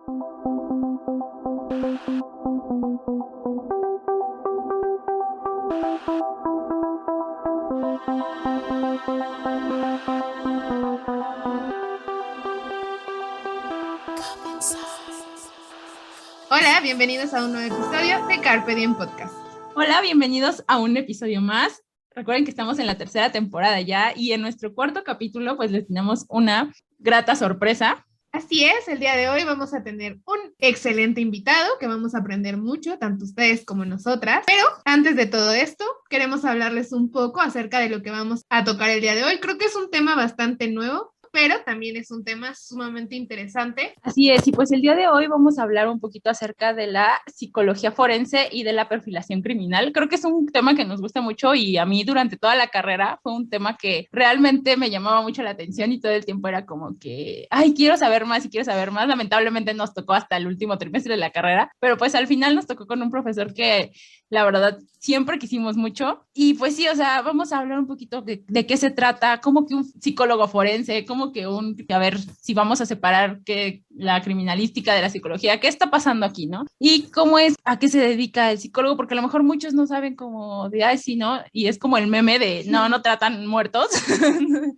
Hola, bienvenidos a un nuevo episodio de Carpe Diem Podcast. Hola, bienvenidos a un episodio más. Recuerden que estamos en la tercera temporada ya y en nuestro cuarto capítulo pues les tenemos una grata sorpresa. Así es, el día de hoy vamos a tener un excelente invitado que vamos a aprender mucho, tanto ustedes como nosotras. Pero antes de todo esto, queremos hablarles un poco acerca de lo que vamos a tocar el día de hoy. Creo que es un tema bastante nuevo, pero también es un tema sumamente interesante. Así es, y pues el día de hoy vamos a hablar un poquito acerca de la psicología forense y de la perfilación criminal. Creo que es un tema que nos gusta mucho y a mí durante toda la carrera fue un tema que realmente me llamaba mucho la atención y todo el tiempo era como que, ay, quiero saber más y quiero saber más. Lamentablemente nos tocó hasta el último trimestre de la carrera, pero pues al final nos tocó con un profesor que la verdad siempre quisimos mucho. Y pues sí, o sea, vamos a hablar un poquito de qué se trata, cómo que un psicólogo forense, cómo que a ver si vamos a separar que la criminalística de la psicología, qué está pasando aquí, ¿no? Y cómo es, a qué se dedica el psicólogo, porque a lo mejor muchos no saben cómo de, ay, sí, ¿no? Y es como el meme de, no tratan muertos.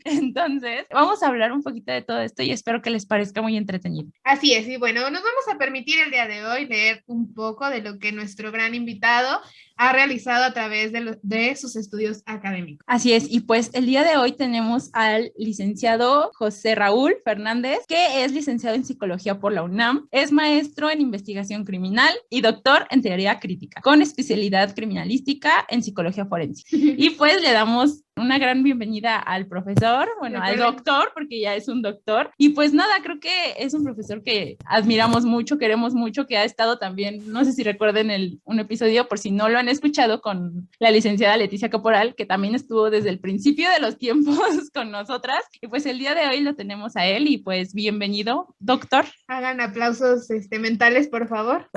Entonces, vamos a hablar un poquito de todo esto y espero que les parezca muy entretenido. Así es, y bueno, nos vamos a permitir el día de hoy leer un poco de lo que nuestro gran invitado ha realizado a través de sus estudios académicos. Así es, y pues el día de hoy tenemos al licenciado José Raúl Fernández, que es licenciado en psicología por la UNAM, es maestro en investigación criminal y doctor en teoría crítica, con especialidad criminalística en psicología forense. Y pues le damos una gran bienvenida al profesor, bueno, al doctor, porque ya es un doctor. Y pues nada, creo que es un profesor que admiramos mucho, queremos mucho, que ha estado también, no sé si recuerden un episodio, por si no lo han escuchado, con la licenciada Leticia Caporal, que también estuvo desde el principio de los tiempos con nosotras. Y pues el día de hoy lo tenemos a él y pues bienvenido, doctor. Hagan aplausos mentales, por favor.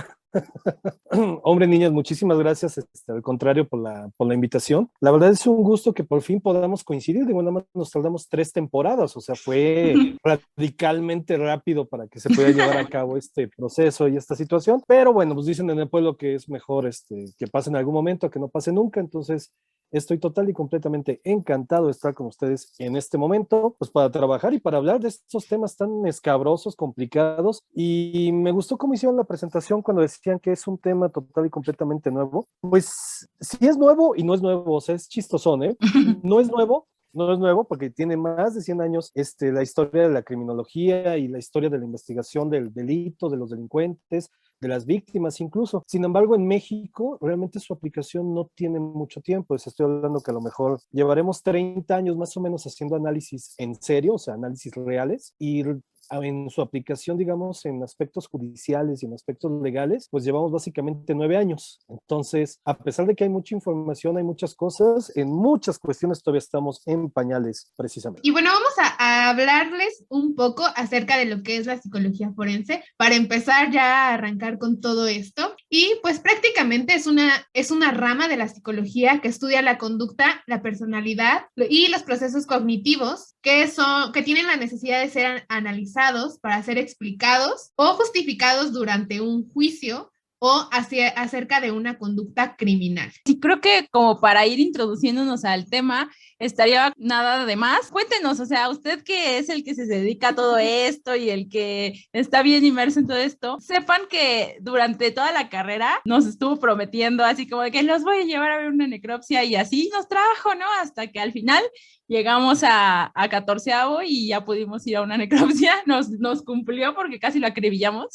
Hombre, niñas, muchísimas gracias, al contrario, por la invitación. La verdad es un gusto que por fin podamos coincidir. De buena manera nos tardamos 3 temporadas, o sea, fue radicalmente rápido para que se pueda llevar a cabo este proceso y esta situación. Pero bueno, pues dicen en el pueblo que es mejor que pase en algún momento que no pase nunca. Entonces, estoy total y completamente encantado de estar con ustedes en este momento, pues para trabajar y para hablar de estos temas tan escabrosos, complicados. Y me gustó cómo hicieron la presentación cuando decían que es un tema total y completamente nuevo. Pues sí es nuevo y no es nuevo, o sea, es chistosón, ¿eh? No es nuevo, no es nuevo porque tiene más de 100 años la historia de la criminología y la historia de la investigación del delito, de los delincuentes, de las víctimas incluso. Sin embargo, en México realmente su aplicación no tiene mucho tiempo. Estoy hablando que a lo mejor llevaremos 30 años más o menos haciendo análisis en serio, o sea, análisis reales, y en su aplicación, digamos, en aspectos judiciales y en aspectos legales, pues llevamos básicamente 9 años. Entonces, a pesar de que hay mucha información, hay muchas cosas, en muchas cuestiones todavía estamos en pañales, precisamente. Y bueno, vamos a hablarles un poco acerca de lo que es la psicología forense, para empezar ya a arrancar con todo esto. Y pues prácticamente es una rama de la psicología que estudia la conducta, la personalidad y los procesos cognitivos que tienen la necesidad de ser analizados para ser explicados o justificados durante un juicio o acerca de una conducta criminal. Sí, creo que como para ir introduciéndonos al tema, estaría nada de más. Cuéntenos, o sea, usted que es el que se dedica a todo esto y el que está bien inmerso en todo esto, sepan que durante toda la carrera nos estuvo prometiendo así como de que los voy a llevar a ver una necropsia y así nos trajo, ¿no? Hasta que al final llegamos a 14avo y ya pudimos ir a una necropsia, nos cumplió porque casi lo acribillamos,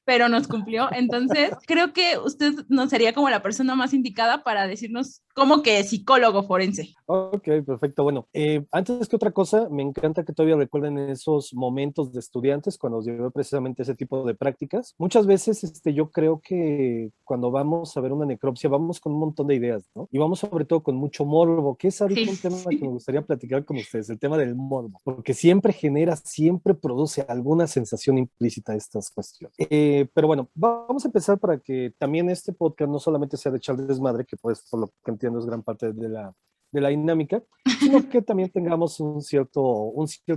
pero nos cumplió. Entonces, creo que usted nos sería como la persona más indicada para decirnos cómo que psicólogo forense. Ok, perfecto. Bueno, antes que otra cosa, me encanta que todavía recuerden esos momentos de estudiantes cuando os llevé precisamente ese tipo de prácticas. Muchas veces yo creo que cuando vamos a ver una necropsia vamos con un montón de ideas, ¿no? Y vamos sobre todo con mucho morbo, que es ahorita un tema que me gustaría platicar con ustedes, el tema del morbo, porque siempre produce alguna sensación implícita estas cuestiones. Pero bueno, vamos a empezar para que también este podcast no solamente sea de echar desmadre, que pues por lo que entiendo es gran parte de la de la dinámica, sino que también tengamos un cierto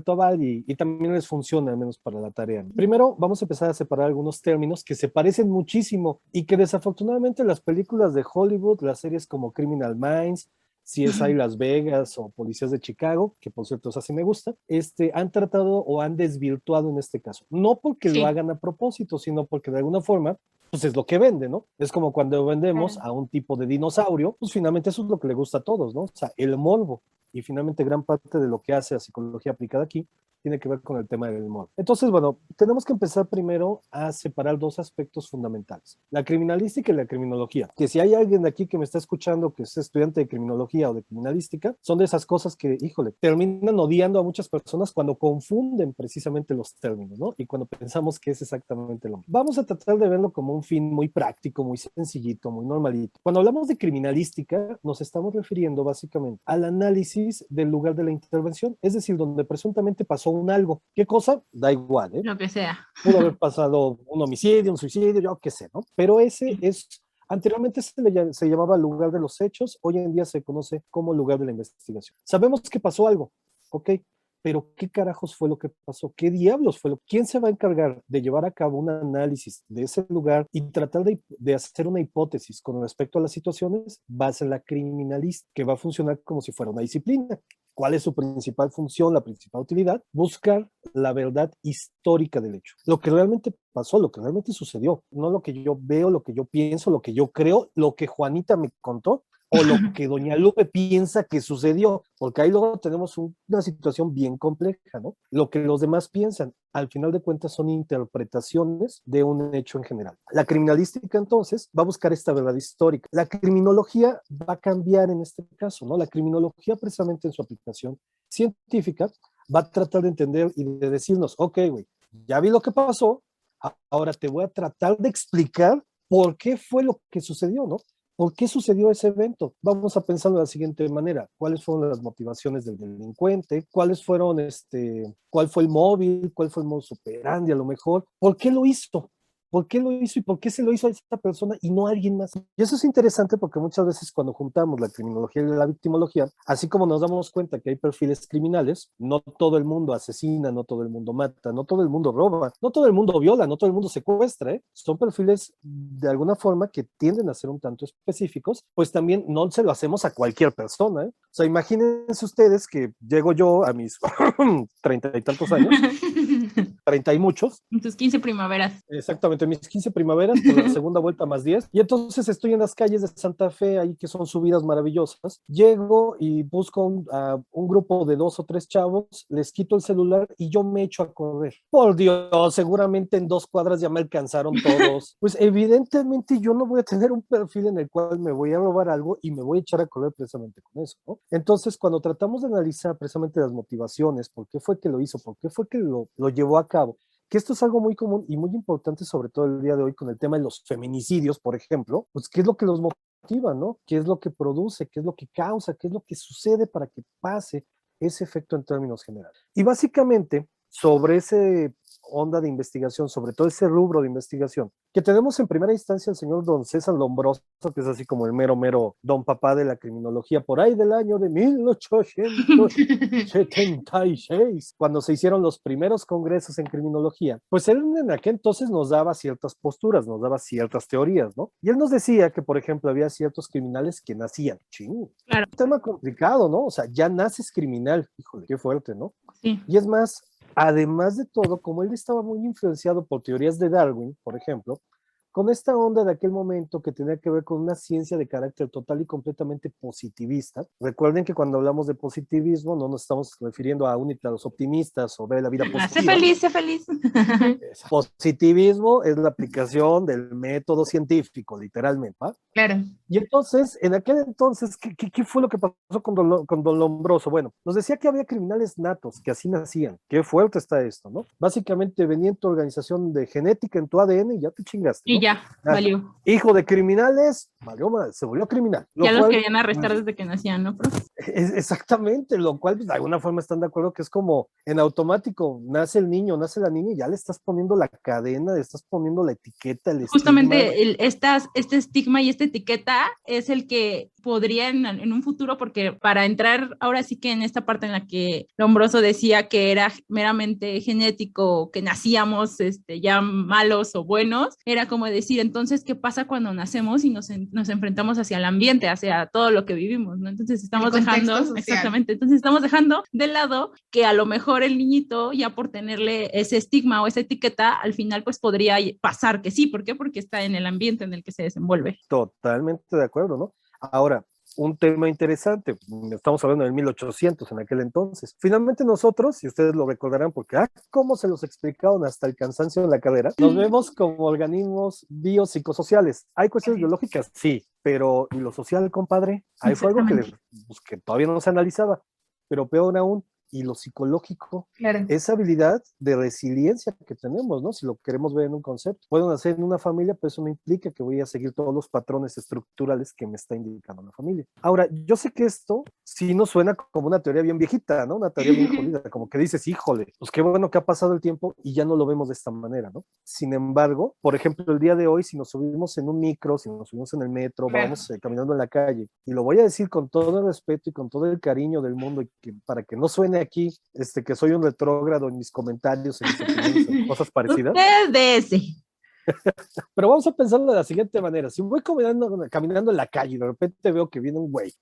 aval y también les funcione, al menos para la tarea. Primero, vamos a empezar a separar algunos términos que se parecen muchísimo y que desafortunadamente las películas de Hollywood, las series como Criminal Minds, CSI Las Vegas o Policías de Chicago, que por cierto esa sí me gusta, han tratado o han desvirtuado en este caso. No porque lo hagan a propósito, sino porque de alguna forma pues es lo que vende, ¿no? Es como cuando vendemos a un tipo de dinosaurio, pues finalmente eso es lo que le gusta a todos, ¿no? O sea, el morbo. Y finalmente gran parte de lo que hace la psicología aplicada aquí tiene que ver con el tema del morbo. Entonces, bueno, tenemos que empezar primero a separar dos aspectos fundamentales, la criminalística y la criminología, que si hay alguien de aquí que me está escuchando que es estudiante de criminología o de criminalística, son de esas cosas que, híjole, terminan odiando a muchas personas cuando confunden precisamente los términos, ¿no? Y cuando pensamos que es exactamente lo mismo. Vamos a tratar de verlo como un fin muy práctico, muy sencillito, muy normalito. Cuando hablamos de criminalística, nos estamos refiriendo básicamente al análisis del lugar de la intervención, es decir, donde presuntamente pasó un algo. ¿Qué cosa? Da igual, ¿eh? Lo que sea. Pudo haber pasado un homicidio, un suicidio, yo qué sé, ¿no? Pero ese es, anteriormente se llamaba lugar de los hechos, hoy en día se conoce como lugar de la investigación. Sabemos que pasó algo, ¿ok? Pero ¿qué carajos fue lo que pasó? ¿Qué diablos fue lo? ¿Quién se va a encargar de llevar a cabo un análisis de ese lugar y tratar de hacer una hipótesis con respecto a las situaciones? Va a ser la criminalista, que va a funcionar como si fuera una disciplina. ¿Cuál es su principal función, la principal utilidad? Buscar la verdad histórica del hecho. Lo que realmente pasó, lo que realmente sucedió. No lo que yo veo, lo que yo pienso, lo que yo creo, lo que Juanita me contó, o lo que doña Lupe piensa que sucedió, porque ahí luego tenemos una situación bien compleja, ¿no? Lo que los demás piensan, al final de cuentas son interpretaciones de un hecho en general. La criminalística entonces va a buscar esta verdad histórica. La criminología va a cambiar en este caso, ¿no? La criminología precisamente en su aplicación científica va a tratar de entender y de decirnos, ok, güey, ya vi lo que pasó, ahora te voy a tratar de explicar por qué fue lo que sucedió, ¿no? ¿Por qué sucedió ese evento? Vamos a pensarlo de la siguiente manera. ¿Cuáles fueron las motivaciones del delincuente? ¿Cuál fue el móvil? ¿Cuál fue el modus operandi a lo mejor? ¿Por qué lo hizo? ¿Por qué lo hizo y por qué se lo hizo a esta persona y no a alguien más? Y eso es interesante porque muchas veces cuando juntamos la criminología y la victimología, así como nos damos cuenta que hay perfiles criminales, no todo el mundo asesina, no todo el mundo mata, no todo el mundo roba, no todo el mundo viola, no todo el mundo secuestra, ¿eh? Son perfiles de alguna forma que tienden a ser un tanto específicos, pues también no se lo hacemos a cualquier persona, ¿eh? O sea, imagínense ustedes que llego yo a mis 30 y tantos años, 30 y muchos. En tus 15 primaveras. Exactamente, mis 15 primaveras, por la segunda vuelta más 10. Y entonces estoy en las calles de Santa Fe, ahí que son subidas maravillosas. Llego y busco un grupo de 2 o 3 chavos, les quito el celular y yo me echo a correr. Por Dios, seguramente en 2 cuadras ya me alcanzaron todos. Pues evidentemente yo no voy a tener un perfil en el cual me voy a robar algo y me voy a echar a correr precisamente con eso, ¿no? Entonces, cuando tratamos de analizar precisamente las motivaciones, por qué fue que lo hizo, por qué fue que lo llevó a cabo, que esto es algo muy común y muy importante, sobre todo el día de hoy con el tema de los feminicidios, por ejemplo, pues qué es lo que los motiva, ¿no? ¿Qué es lo que produce? ¿Qué es lo que causa? ¿Qué es lo que sucede para que pase ese efecto en términos generales? Y básicamente, sobre ese onda de investigación, sobre todo ese rubro de investigación, que tenemos en primera instancia el señor don César Lombroso, que es así como el mero don papá de la criminología, por ahí del año de 1876, cuando se hicieron los primeros congresos en criminología, pues él en aquel entonces nos daba ciertas posturas, nos daba ciertas teorías, ¿no? Y él nos decía que, por ejemplo, había ciertos criminales que nacían, Claro. Un tema complicado, ¿no? O sea, ya naces criminal, híjole, qué fuerte, ¿no? Sí. Y es más, además de todo, como él estaba muy influenciado por teorías de Darwin, por ejemplo, con esta onda de aquel momento que tenía que ver con una ciencia de carácter total y completamente positivista. Recuerden que cuando hablamos de positivismo no nos estamos refiriendo a únicamente a los optimistas o ver la vida positiva. Sé feliz, sé feliz. Positivismo es la aplicación del método científico, literalmente, ¿va? Claro. Y entonces, en aquel entonces, ¿qué fue lo que pasó con don Lombroso? Bueno, nos decía que había criminales natos, que así nacían. Qué fuerte está esto, ¿no? Básicamente venía en tu organización de genética, en tu ADN, y ya te chingaste, ¿no? Y ya, valió. Hijo de criminales, valió mal, se volvió criminal. Ya los querían arrestar desde que nacían, ¿no? Exactamente, lo cual pues, de alguna forma están de acuerdo que es como en automático, nace el niño, nace la niña y ya le estás poniendo la cadena, le estás poniendo la etiqueta, el Justamente estigma. este estigma y esta etiqueta es el que podría en un futuro, porque para entrar ahora sí que en esta parte en la que Lombroso decía que era meramente genético, que nacíamos ya malos o buenos, era como decir, entonces, ¿qué pasa cuando nacemos y nos enfrentamos hacia el ambiente, hacia todo lo que vivimos, ¿no? Entonces estamos dejando, exactamente, entonces estamos dejando de lado que a lo mejor el niñito, ya por tenerle ese estigma o esa etiqueta, al final pues podría pasar que sí. ¿Por qué? Porque está en el ambiente en el que se desenvuelve. Totalmente de acuerdo, ¿no? Ahora, un tema interesante, estamos hablando del 1800 en aquel entonces. Finalmente nosotros, si ustedes lo recordarán, porque cómo se los explicaron hasta el cansancio en la cadera, nos vemos como organismos biopsicosociales. ¿Hay cuestiones biológicas? Sí, pero ¿y lo social, compadre? Ahí fue algo que todavía no se analizaba, pero peor aún, y lo psicológico, claro, esa habilidad de resiliencia que tenemos, ¿no? Si lo queremos ver en un concepto. Puedo nacer en una familia, pero eso no implica que voy a seguir todos los patrones estructurales que me está indicando la familia. Ahora, yo sé que esto sí nos suena como una teoría bien viejita, ¿no? Una teoría bien jodida, como que dices, híjole, pues qué bueno que ha pasado el tiempo y ya no lo vemos de esta manera, ¿no? Sin embargo, por ejemplo, el día de hoy, si nos subimos en un micro, si nos subimos en el metro, vamos caminando en la calle, y lo voy a decir con todo el respeto y con todo el cariño del mundo, y para que no suene aquí que soy un retrógrado en mis comentarios, en mis opiniones, en cosas parecidas. Usted de ese. Pero vamos a pensarlo de la siguiente manera. Si voy caminando en la calle y de repente veo que viene un güey,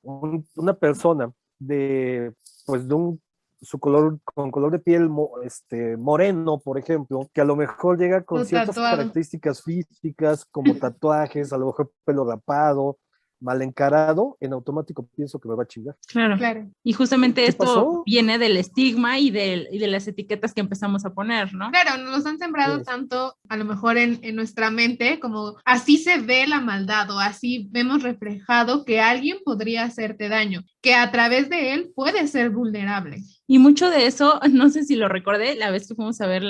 una persona pues de con color de piel moreno, por ejemplo, que a lo mejor llega con ciertas características físicas, como tatuajes, a lo mejor pelo rapado, mal encarado, en automático pienso que me va a chingar. Claro. Y justamente esto viene del estigma y de las etiquetas que empezamos a poner, ¿no? Claro, nos han sembrado tanto, a lo mejor en nuestra mente, como así se ve la maldad o así vemos reflejado que alguien podría hacerte daño, que a través de él puede ser vulnerable. Y mucho de eso, no sé si lo recordé, la vez que fuimos a ver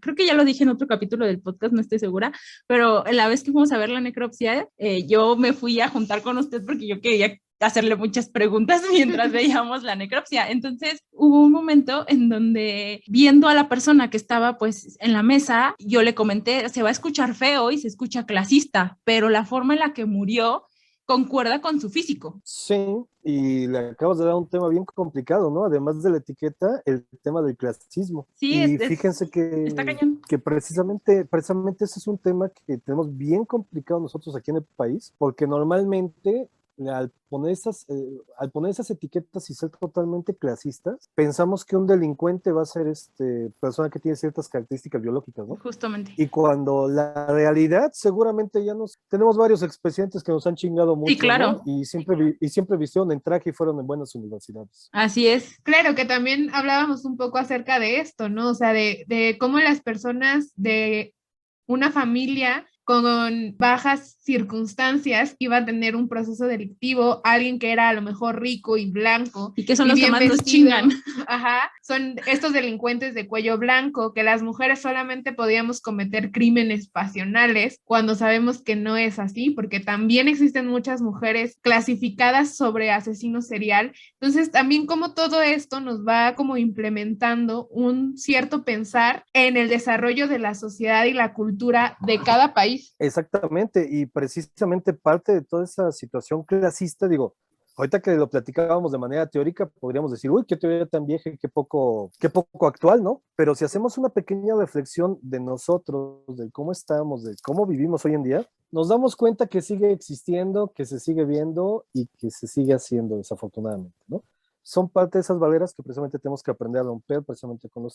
creo que ya lo dije en otro capítulo del podcast, no estoy segura, pero la vez que fuimos a ver la necropsia, yo me fui a juntar con usted porque yo quería hacerle muchas preguntas mientras veíamos la necropsia. Entonces hubo un momento en donde, viendo a la persona que estaba pues en la mesa, yo le comenté, se va a escuchar feo y se escucha clasista, pero la forma en la que murió concuerda con su físico. Sí, y le acabas de dar un tema bien complicado, ¿no? Además de la etiqueta, el tema del clasismo. Sí, y fíjense está cañón. Que precisamente ese es un tema que tenemos bien complicado nosotros aquí en el país, porque normalmente al poner esas etiquetas y ser totalmente clasistas, pensamos que un delincuente va a ser persona que tiene ciertas características biológicas, ¿no? Justamente. Y cuando la realidad, seguramente tenemos varios expresidentes que nos han chingado mucho, sí, claro, ¿no? Y siempre vistieron en traje y fueron en buenas universidades. Así es. Claro que también hablábamos un poco acerca de esto, ¿no? O sea, de cómo las personas de una familia con bajas circunstancias iba a tener un proceso delictivo, alguien que era a lo mejor rico y blanco. Y que son los que más nos chingan. Ajá, son estos delincuentes de cuello blanco, que las mujeres solamente podíamos cometer crímenes pasionales, cuando sabemos que no es así, porque también existen muchas mujeres clasificadas sobre asesinos serial. Entonces, también como todo esto nos va como implementando un cierto pensar en el desarrollo de la sociedad y la cultura de cada país. Exactamente, y precisamente parte de toda esa situación clasista, digo, ahorita que lo platicábamos de manera teórica, podríamos decir, uy, qué teoría tan vieja y qué poco actual, ¿no? Pero si hacemos una pequeña reflexión de nosotros, de cómo estamos, de cómo vivimos hoy en día, nos damos cuenta que sigue existiendo, que se sigue viendo y que se sigue haciendo desafortunadamente, ¿no? Son parte de esas barreras que precisamente tenemos que aprender a romper precisamente con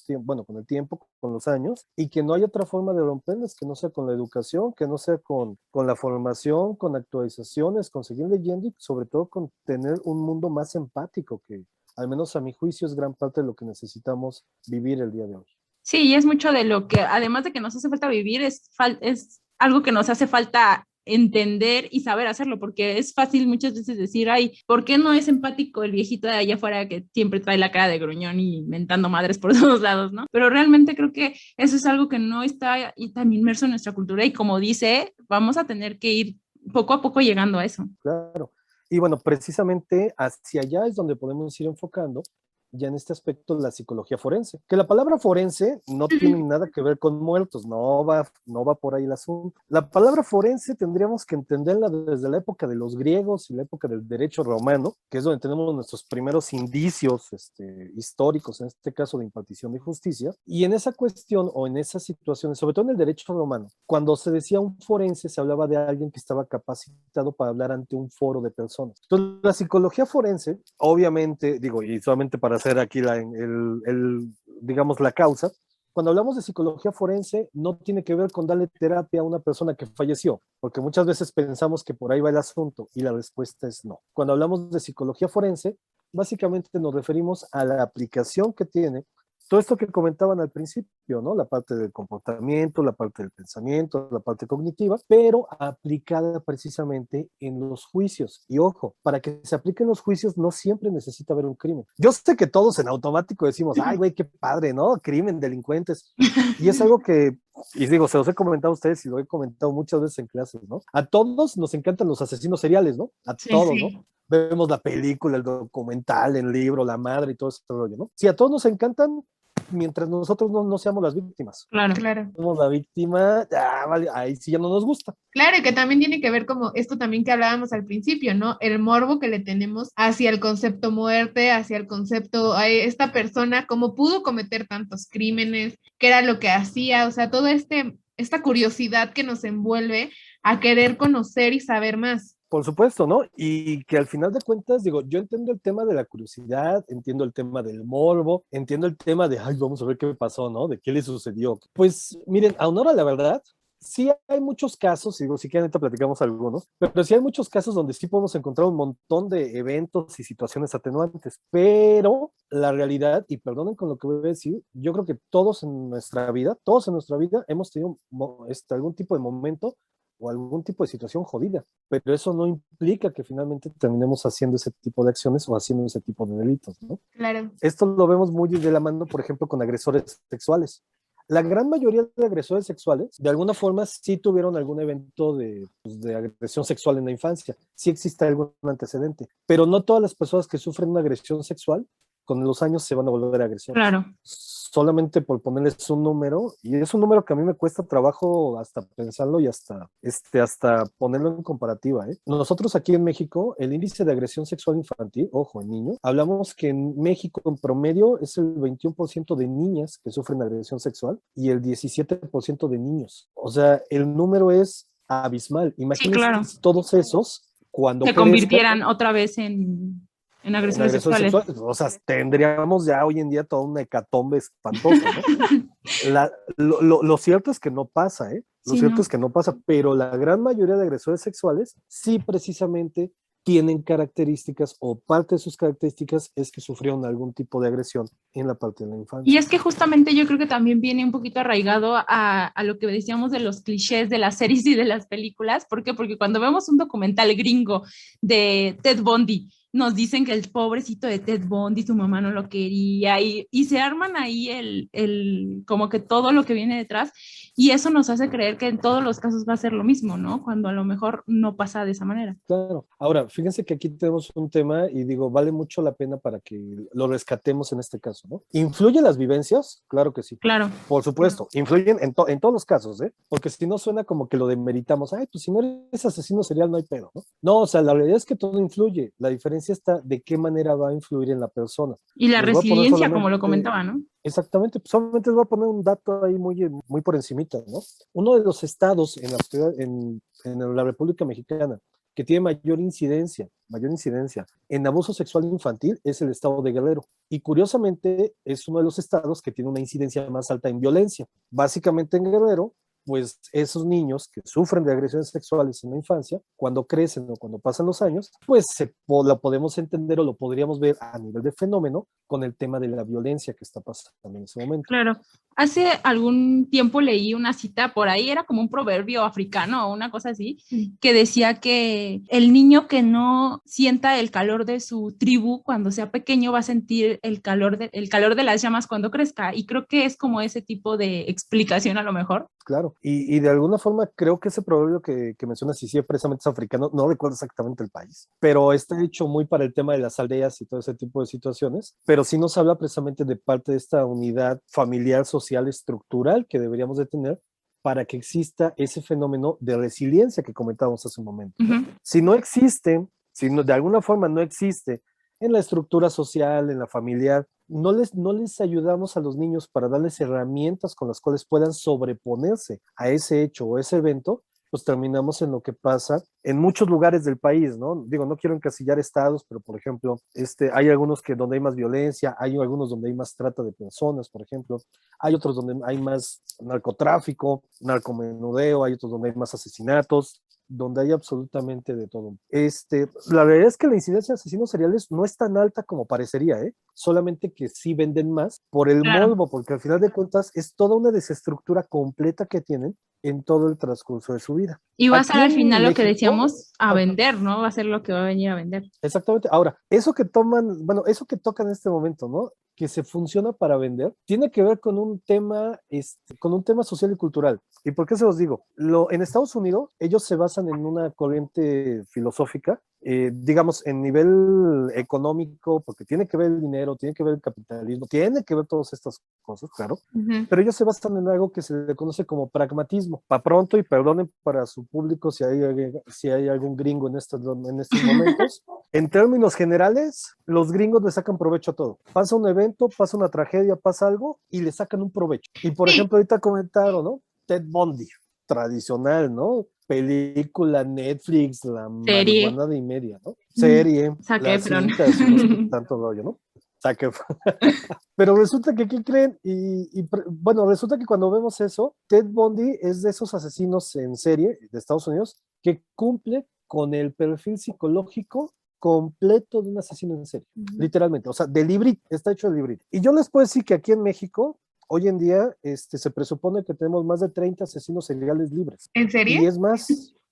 el tiempo, con los años, y que no hay otra forma de romperlas que no sea con la educación, que no sea con la formación, con actualizaciones, con seguir leyendo y sobre todo con tener un mundo más empático, que al menos a mi juicio es gran parte de lo que necesitamos vivir el día de hoy. Sí, y es mucho de lo que, además de que nos hace falta vivir, es algo que nos hace falta entender y saber hacerlo, porque es fácil muchas veces decir, ay, ¿por qué no es empático el viejito de allá afuera que siempre trae la cara de gruñón y mentando madres por todos lados, ¿no? Pero realmente creo que eso es algo que no está tan inmerso en nuestra cultura y como dice, vamos a tener que ir poco a poco llegando a eso. Claro. Y bueno, precisamente hacia allá es donde podemos ir enfocando ya en este aspecto la psicología forense, que la palabra forense no tiene nada que ver con muertos, no va por ahí el asunto. La palabra forense tendríamos que entenderla desde la época de los griegos y la época del derecho romano, que es donde tenemos nuestros primeros indicios históricos, en este caso de impartición de justicia, y en esa cuestión o en esas situaciones, sobre todo en el derecho romano, cuando se decía un forense, se hablaba de alguien que estaba capacitado para hablar ante un foro de personas. Entonces, la psicología forense, obviamente, digo, y solamente para hacer aquí digamos, la causa, cuando hablamos de psicología forense, no tiene que ver con darle terapia a una persona que falleció, porque muchas veces pensamos que por ahí va el asunto y la respuesta es no. Cuando hablamos de psicología forense, básicamente nos referimos a la aplicación que tiene todo esto que comentaban al principio, ¿no? La parte del comportamiento, la parte del pensamiento, la parte cognitiva, pero aplicada precisamente en los juicios. Y ojo, para que se apliquen los juicios no siempre necesita haber un crimen. Yo sé que todos en automático decimos, ay, güey, qué padre, ¿no? Crimen, delincuentes. Y es algo que, y digo, se los he comentado a ustedes y lo he comentado muchas veces en clases, ¿no? A todos nos encantan los asesinos seriales, ¿no? A todos, ¿no? Vemos la película, el documental, el libro, la madre y todo ese rollo, ¿no? Sí, a todos nos encantan mientras nosotros no seamos las víctimas. Claro. Somos la víctima, vale, ahí sí ya no nos gusta. Claro, y que también tiene que ver como esto también que hablábamos al principio, ¿no? El morbo que le tenemos hacia el concepto muerte, hacia el concepto, a esta persona, cómo pudo cometer tantos crímenes, qué era lo que hacía, o sea, toda esta curiosidad que nos envuelve a querer conocer y saber más. Por supuesto, ¿no? Y que al final de cuentas, digo, yo entiendo el tema de la curiosidad, entiendo el tema del morbo, entiendo el tema de, ay, vamos a ver qué pasó, ¿no? De qué le sucedió. Pues miren, a honor a la verdad, sí hay muchos casos, digo, si quieren ahorita platicamos algunos, pero sí hay muchos casos donde sí podemos encontrar un montón de eventos y situaciones atenuantes, pero la realidad, y perdonen con lo que voy a decir, yo creo que todos en nuestra vida hemos tenido algún tipo de momento o algún tipo de situación jodida, pero eso no implica que finalmente terminemos haciendo ese tipo de acciones o haciendo ese tipo de delitos, ¿no? Claro. Esto lo vemos muy de la mano, por ejemplo, con agresores sexuales. La gran mayoría de agresores sexuales, de alguna forma, sí tuvieron algún evento de agresión sexual en la infancia, sí existe algún antecedente, pero no todas las personas que sufren una agresión sexual con los años se van a volver agresores. Claro. Solamente por ponerles un número, y es un número que a mí me cuesta trabajo hasta pensarlo y hasta ponerlo en comparativa, ¿eh? Nosotros aquí en México, el índice de agresión sexual infantil, ojo, en niños, hablamos que en México en promedio es el 21% de niñas que sufren agresión sexual y el 17% de niños. O sea, el número es abismal. Imagínense, sí, claro, todos esos cuando se convirtieran otra vez en agresores sexuales. O sea, tendríamos ya hoy en día toda una hecatombe espantosa, ¿no? Lo cierto es que no pasa, ¿eh? Lo cierto es que no pasa, pero la gran mayoría de agresores sexuales sí precisamente tienen características o parte de sus características es que sufrieron algún tipo de agresión en la parte de la infancia. Y es que justamente yo creo que también viene un poquito arraigado a lo que decíamos de los clichés de las series y de las películas. ¿Por qué? Porque cuando vemos un documental gringo de Ted Bundy, nos dicen que el pobrecito de Ted Bundy, su mamá no lo quería y se arman ahí como que todo lo que viene detrás y eso nos hace creer que en todos los casos va a ser lo mismo, ¿no? Cuando a lo mejor no pasa de esa manera. Claro. Ahora, fíjense que aquí tenemos un tema y digo, vale mucho la pena para que lo rescatemos en este caso, ¿no? ¿Influyen las vivencias? Claro que sí. Claro. Por supuesto, influyen en todos los casos, ¿eh? Porque si no suena como que lo demeritamos, ay, pues si no eres asesino serial no hay pedo, ¿no? No, o sea, la realidad es que todo influye. La diferencia está de qué manera va a influir en la persona. Y la resiliencia, como lo comentaba, ¿no? Exactamente, pues solamente les voy a poner un dato ahí muy por encimita, ¿no? Uno de los estados en la República Mexicana que tiene mayor incidencia en abuso sexual infantil es el estado de Guerrero. Y curiosamente es uno de los estados que tiene una incidencia más alta en violencia. Básicamente en Guerrero, pues esos niños que sufren de agresiones sexuales en la infancia, cuando crecen o cuando pasan los años, pues lo podemos entender o lo podríamos ver a nivel de fenómeno con el tema de la violencia que está pasando en ese momento. Claro. Hace algún tiempo leí una cita por ahí, era como un proverbio africano o una cosa así, que decía que el niño que no sienta el calor de su tribu cuando sea pequeño va a sentir el calor de las llamas cuando crezca. Y creo que es como ese tipo de explicación a lo mejor. claro. Y de alguna forma creo que ese proverbio que mencionas, y sí, precisamente es africano, no recuerdo exactamente el país, pero está hecho muy para el tema de las aldeas y todo ese tipo de situaciones, pero sí nos habla precisamente de parte de esta unidad familiar, social, estructural que deberíamos de tener para que exista ese fenómeno de resiliencia que comentábamos hace un momento, ¿no? Ujú. Si no existe, si no, de alguna forma no existe en la estructura social, en la familiar, no les ayudamos a los niños para darles herramientas con las cuales puedan sobreponerse a ese hecho o ese evento, pues terminamos en lo que pasa en muchos lugares del país, ¿no? Digo, no quiero encasillar estados, pero por ejemplo, hay algunos que donde hay más violencia, hay algunos donde hay más trata de personas, por ejemplo, hay otros donde hay más narcotráfico, narcomenudeo, hay otros donde hay más asesinatos, donde hay absolutamente de todo. La verdad es que la incidencia de asesinos seriales no es tan alta como parecería, ¿eh? Solamente que sí venden más por el Claro. morbo, porque al final de cuentas es toda una desestructura completa que tienen en todo el transcurso de su vida. Y va a Aquí ser al en final lo que México, decíamos, a vender, ¿no? Va a ser lo que va a venir a vender. exactamente. Ahora, eso que toman, bueno, eso que tocan en este momento, ¿no? Que se funciona para vender, tiene que ver con un tema social y cultural. ¿Y por qué se los digo? En Estados Unidos, ellos se basan en una corriente filosófica, digamos, en nivel económico, porque tiene que ver el dinero, tiene que ver el capitalismo, tiene que ver todas estas cosas, claro, pero ellos se basan en algo que se le conoce como pragmatismo. Para pronto, y perdonen para su público si hay algún gringo en estos momentos, en términos generales, los gringos le sacan provecho a todo. Pasa un evento, pasa una tragedia, pasa algo y le sacan un provecho. Y por ejemplo, ahorita comentaron, ¿no? Ted Bundy, tradicional, ¿no? Película, Netflix, la Serie. marihuana y media, ¿no? Serie, Zac las Efron. cintas, y no sé qué tanto rollo, ¿no? Pero resulta que, ¿qué creen? Bueno, resulta que cuando vemos eso, Ted Bundy es de esos asesinos en serie de Estados Unidos que cumple con el perfil psicológico completo de un asesino en serie, literalmente, o sea, de librito, está hecho de librito. Y yo les puedo decir que aquí en México, hoy en día, se presupone que tenemos más de 30 asesinos seriales libres. ¿En serie? Y es más,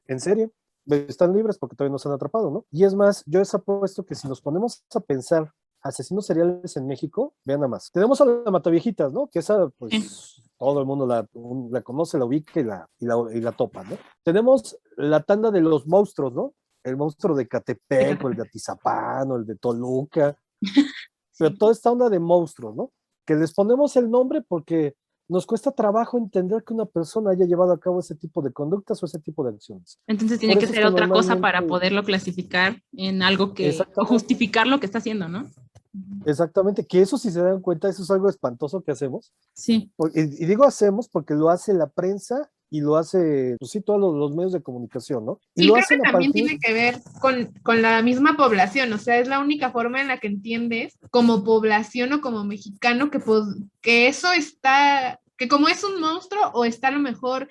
en serie, están libres porque todavía no se han atrapado, ¿no? Y es más, yo les apuesto que si nos ponemos a pensar asesinos seriales en México, vean nada más. Tenemos a la Mataviejitas, ¿no? Que esa, pues, todo el mundo la conoce, la ubica y la topa, ¿no? Tenemos la tanda de los monstruos, ¿no? El monstruo de Catepec, o el de Atizapán, o el de Toluca, pero toda esta onda de monstruos, ¿no? Que les ponemos el nombre porque nos cuesta trabajo entender que una persona haya llevado a cabo ese tipo de conductas o ese tipo de acciones. Entonces tiene que ser otra cosa para poderlo clasificar en algo que, o justificar lo que está haciendo, ¿no? Exactamente, que eso, si se dan cuenta, eso es algo espantoso que hacemos. Sí. Y digo hacemos porque lo hace la prensa y lo hace, pues sí, todos los medios de comunicación, ¿no? Y lo creo que también tiene que ver con la misma población, o sea, es la única forma en la que entiendes como población o como mexicano que eso está, que como es un monstruo o está a lo mejor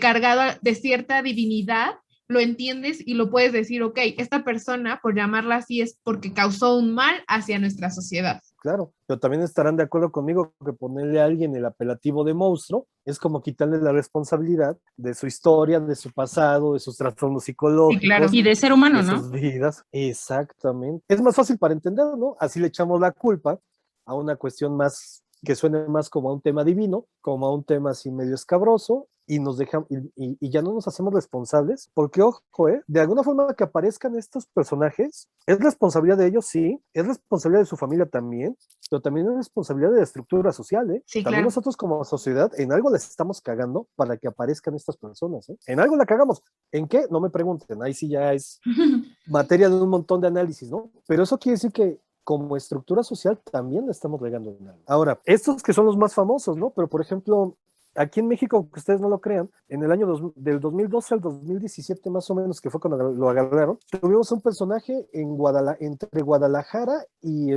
cargado de cierta divinidad, lo entiendes y lo puedes decir, ok, esta persona, por llamarla así, es porque causó un mal hacia nuestra sociedad. Claro, pero también estarán de acuerdo conmigo que ponerle a alguien el apelativo de monstruo es como quitarle la responsabilidad de su historia, de su pasado, de sus trastornos psicológicos. Sí, claro. Y de ser humano, de sus vidas. Exactamente. Es más fácil para entender, ¿no? Así le echamos la culpa a una cuestión más que suene más como a un tema divino, como a un tema así medio escabroso, y nos dejan, y ya no nos hacemos responsables, porque ojo, de alguna forma que aparezcan estos personajes, es responsabilidad de ellos, sí, es responsabilidad de su familia también, pero también es responsabilidad de la estructura social, Sí, también claro. nosotros como sociedad, en algo les estamos cagando para que aparezcan estas personas, en algo la cagamos, ¿en qué? No me pregunten, ahí sí ya es materia de un montón de análisis, ¿no? Pero eso quiere decir que como estructura social también la estamos regando en algo. Ahora, estos que son los más famosos, ¿no? Pero por ejemplo, aquí en México, aunque ustedes no lo crean, en el año del 2012 al 2017 más o menos, que fue cuando lo agarraron, tuvimos un personaje entre Guadalajara y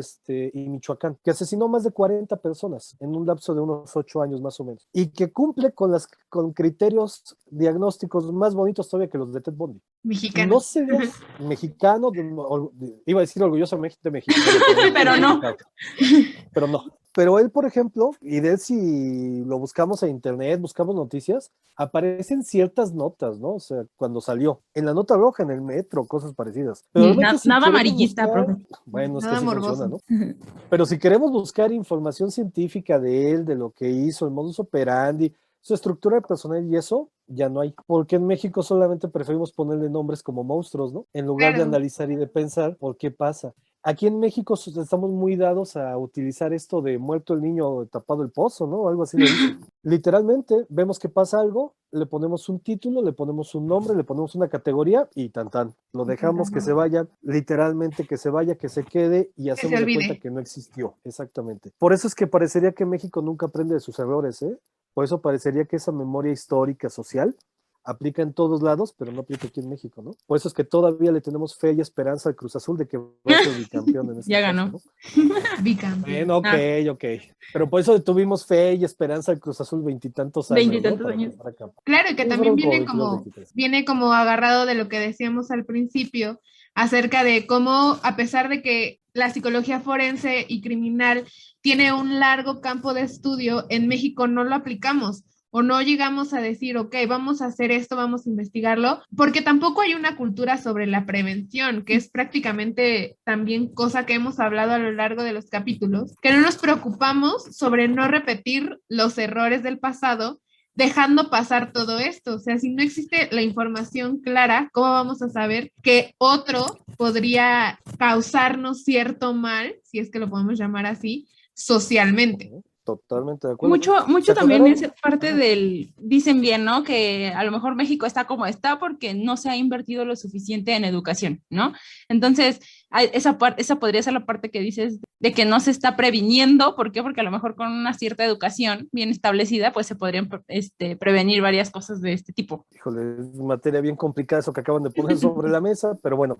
Michoacán, que asesinó más de 40 personas en un lapso de unos 8 años más o menos, y que cumple con criterios diagnósticos más bonitos todavía que los de Ted Bundy. Mexicano. No sé, mexicano, iba a decir orgullosamente mexicano, pero no. Pero no. Pero él, por ejemplo, y de él si lo buscamos en internet, buscamos noticias, aparecen ciertas notas, ¿no? O sea, cuando salió, en la nota roja, en el metro, cosas parecidas. Pero nada amarillista, profe. Bueno, es nada que sí morboso. funciona, ¿no? Pero si queremos buscar información científica de él, de lo que hizo, el modus operandi, su estructura de personal y eso ya no hay, porque en México solamente preferimos ponerle nombres como monstruos, ¿no? En lugar de Claro. analizar y de pensar por qué pasa. Aquí en México estamos muy dados a utilizar esto de muerto el niño, tapado el pozo, ¿no? Algo así le dicen. Literalmente, vemos que pasa algo, le ponemos un título, le ponemos un nombre, le ponemos una categoría y tan tan. Lo dejamos que se vaya, literalmente que se vaya, que se quede y Que se hacemos de cuenta olvide. que no existió. Exactamente. Por eso es que parecería que México nunca aprende de sus errores, ¿eh? Por eso parecería que esa memoria histórica social aplica en todos lados, pero no aplica aquí en México, ¿no? Por eso es que todavía le tenemos fe y esperanza al Cruz Azul de que va a ser bicampeón en este Ya caso, ganó. ¿no? Bicampeón. Bueno, ok. Pero por eso tuvimos fe y esperanza al Cruz Azul 20 y tantos años, ¿no? Veintitantos Para que años. fuera campeón. Claro, y que Sí, también fueron como 22, 23. viene como agarrado de lo que decíamos al principio acerca de cómo, a pesar de que la psicología forense y criminal tiene un largo campo de estudio, en México no lo aplicamos o no llegamos a decir, ok, vamos a hacer esto, vamos a investigarlo, porque tampoco hay una cultura sobre la prevención, que es prácticamente también cosa que hemos hablado a lo largo de los capítulos, que no nos preocupamos sobre no repetir los errores del pasado dejando pasar todo esto. O sea, si no existe la información clara, ¿cómo vamos a saber que otro podría causarnos cierto mal, si es que lo podemos llamar así, socialmente? Totalmente de acuerdo. Mucho ¿Se también acordaron? es parte del, dicen bien, ¿no? Que a lo mejor México está como está porque no se ha invertido lo suficiente en educación, ¿no? Entonces, esa podría ser la parte que dices de que no se está previniendo. ¿Por qué? Porque a lo mejor con una cierta educación bien establecida, pues se podrían prevenir varias cosas de este tipo. Híjole, es materia bien complicada eso que acaban de poner sobre la mesa, pero bueno,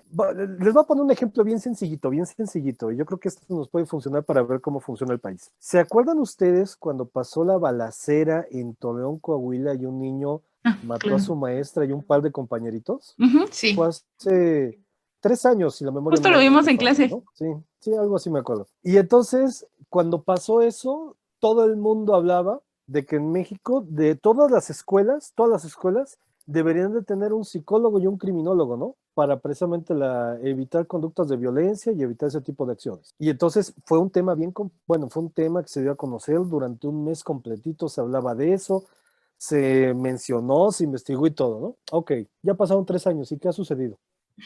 les voy a poner un ejemplo bien sencillito, y yo creo que esto nos puede funcionar para ver cómo funciona el país. ¿Se acuerdan ustedes cuando pasó la balacera en Torreón, Coahuila, y un niño mató Claro. a su maestra y un par de compañeritos? Sí. Fue hace 3 años, si la memoria Justo no lo me vimos en falla, clase. ¿no? Sí, algo así me acuerdo. Y entonces, cuando pasó eso, todo el mundo hablaba de que en México, de todas las escuelas, deberían de tener un psicólogo y un criminólogo, ¿no? Para precisamente evitar conductas de violencia y evitar ese tipo de acciones. Y entonces fue un tema fue un tema que se dio a conocer durante un mes completito, se hablaba de eso, se mencionó, se investigó y todo, ¿no? Ok, ya pasaron 3 años, ¿y qué ha sucedido?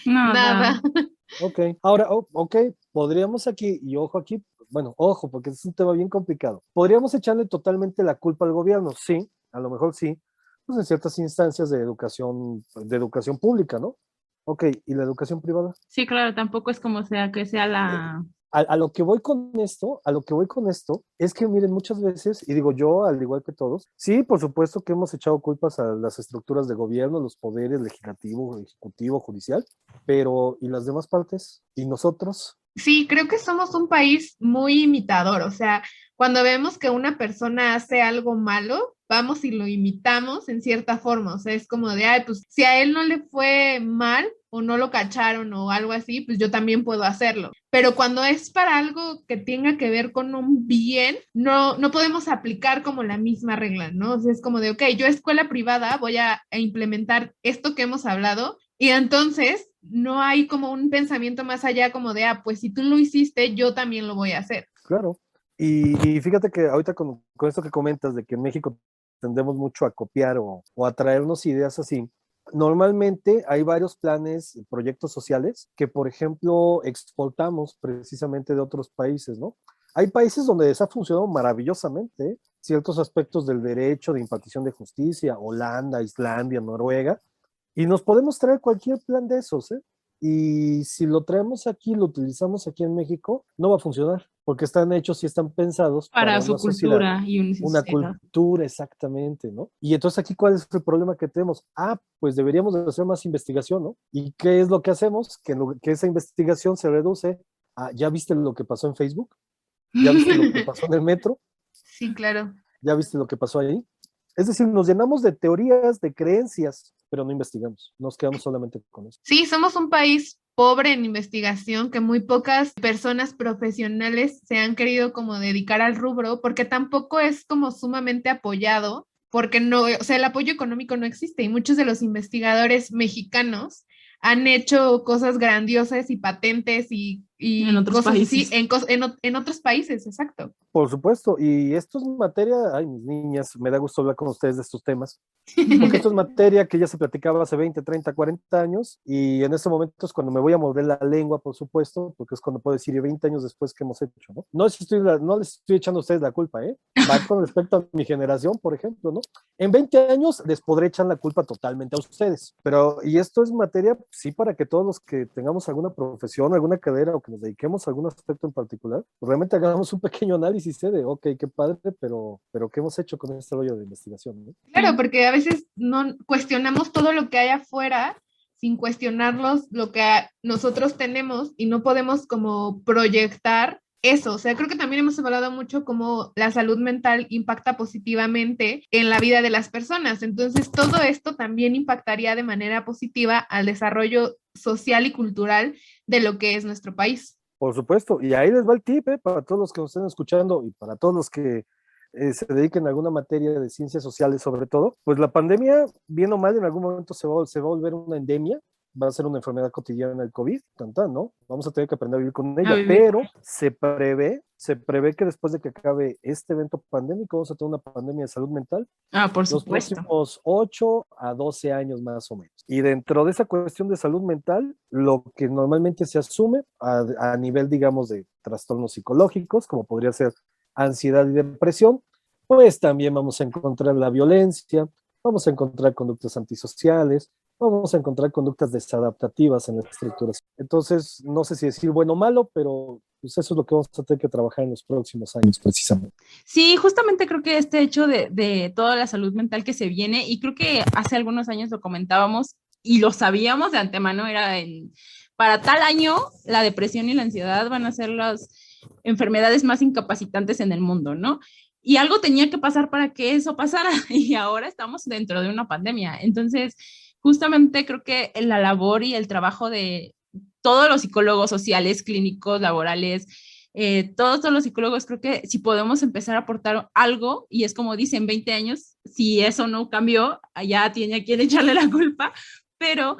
Nada. Ok, ahora, ok, podríamos aquí, y ojo aquí, bueno, ojo, porque es un tema bien complicado. Podríamos echarle totalmente la culpa al gobierno, sí, a lo mejor sí, pues en ciertas instancias de educación pública, ¿no? Ok, ¿y la educación privada? Sí, claro, tampoco es como sea que sea la... A lo que voy con esto, es que miren, muchas veces, y digo yo, al igual que todos, sí, por supuesto que hemos echado culpas a las estructuras de gobierno, los poderes legislativo, ejecutivo, judicial, pero ¿y las demás partes? ¿Y nosotros? Sí, creo que somos un país muy imitador, o sea, cuando vemos que una persona hace algo malo, vamos y lo imitamos en cierta forma, o sea, es como de, ay, pues si a él no le fue mal o no lo cacharon o algo así, pues yo también puedo hacerlo. Pero cuando es para algo que tenga que ver con un bien, no podemos aplicar como la misma regla, ¿no? O sea, es como de, ok, yo escuela privada voy a implementar esto que hemos hablado y entonces no hay como un pensamiento más allá como de, ah, pues si tú lo hiciste, yo también lo voy a hacer. Claro. Y fíjate que ahorita con esto que comentas de que en México tendemos mucho a copiar o a traernos ideas así, normalmente hay varios planes, proyectos sociales que, por ejemplo, exportamos precisamente de otros países, ¿no? Hay países donde les ha funcionado maravillosamente, ¿eh? Ciertos aspectos del derecho, de impartición de justicia, Holanda, Islandia, Noruega, y nos podemos traer cualquier plan de esos, ¿eh? Y si lo traemos aquí, lo utilizamos aquí en México, no va a funcionar, porque están hechos y están pensados para para su una sociedad, cultura y una una sociedad. cultura exactamente, ¿no? Y entonces aquí, ¿cuál es el problema que tenemos? Ah, pues deberíamos de hacer más investigación, ¿no? ¿Y qué es lo que hacemos? Que esa investigación se reduce a, ¿ya viste lo que pasó en Facebook? ¿Ya viste lo que pasó en el metro? Sí, claro. ¿Ya viste lo que pasó ahí? Es decir, nos llenamos de teorías, de creencias, pero no investigamos, nos quedamos solamente con eso. Sí, somos un país pobre en investigación, que muy pocas personas profesionales se han querido como dedicar al rubro, porque tampoco es como sumamente apoyado, porque no, o sea, el apoyo económico no existe y muchos de los investigadores mexicanos han hecho cosas grandiosas y patentes y y En otros cosas países. así en otros países, exacto. Por supuesto, y esto es materia, ay, mis niñas, me da gusto hablar con ustedes de estos temas, porque esto es materia que ya se platicaba hace 20, 30, 40 años, y en ese momento es cuando me voy a morder la lengua, por supuesto, porque es cuando puedo decir 20 años después que hemos hecho, ¿no? No les estoy echando a ustedes la culpa, ¿eh? Va con respecto a mi generación, por ejemplo, ¿no? En 20 años les podré echar la culpa totalmente a ustedes, pero, y esto es materia, sí, para que todos los que tengamos alguna profesión, alguna carrera o que nos dediquemos a algún aspecto en particular, pues realmente hagamos un pequeño análisis de, ok, qué padre, pero ¿qué hemos hecho con este rollo de investigación? ¿No? Claro, porque a veces no cuestionamos todo lo que hay afuera sin cuestionarlos lo que nosotros tenemos y no podemos como proyectar eso. O sea, creo que también hemos hablado mucho cómo la salud mental impacta positivamente en la vida de las personas. Entonces, todo esto también impactaría de manera positiva al desarrollo social y cultural de lo que es nuestro país. Por supuesto, y ahí les va el tip, para todos los que nos estén escuchando y para todos los que se dediquen a alguna materia de ciencias sociales sobre todo, pues la pandemia, bien o mal, en algún momento se va a volver una endemia, va a ser una enfermedad cotidiana el COVID, ¿no? Vamos a tener que aprender a vivir con A ella, vivir. pero se prevé que después de que acabe este evento pandémico, vamos a tener una pandemia de salud mental Por los supuesto. próximos 8 a 12 años más o menos. Y dentro de esa cuestión de salud mental, lo que normalmente se asume a nivel, digamos, de trastornos psicológicos, como podría ser ansiedad y depresión, pues también vamos a encontrar la violencia, vamos a encontrar conductas antisociales, vamos a encontrar conductas desadaptativas en las estructuras. Entonces, no sé si decir bueno o malo, pero pues eso es lo que vamos a tener que trabajar en los próximos años, precisamente. Sí, justamente creo que este hecho de toda la salud mental que se viene, y creo que hace algunos años lo comentábamos y lo sabíamos de antemano, para tal año la depresión y la ansiedad van a ser las enfermedades más incapacitantes en el mundo, ¿no? Y algo tenía que pasar para que eso pasara y ahora estamos dentro de una pandemia. Entonces, justamente creo que la labor y el trabajo de todos los psicólogos sociales, clínicos, laborales, todos los psicólogos, creo que si podemos empezar a aportar algo, y es como dicen, 20 años, si eso no cambió, allá tiene a quien echarle la culpa, pero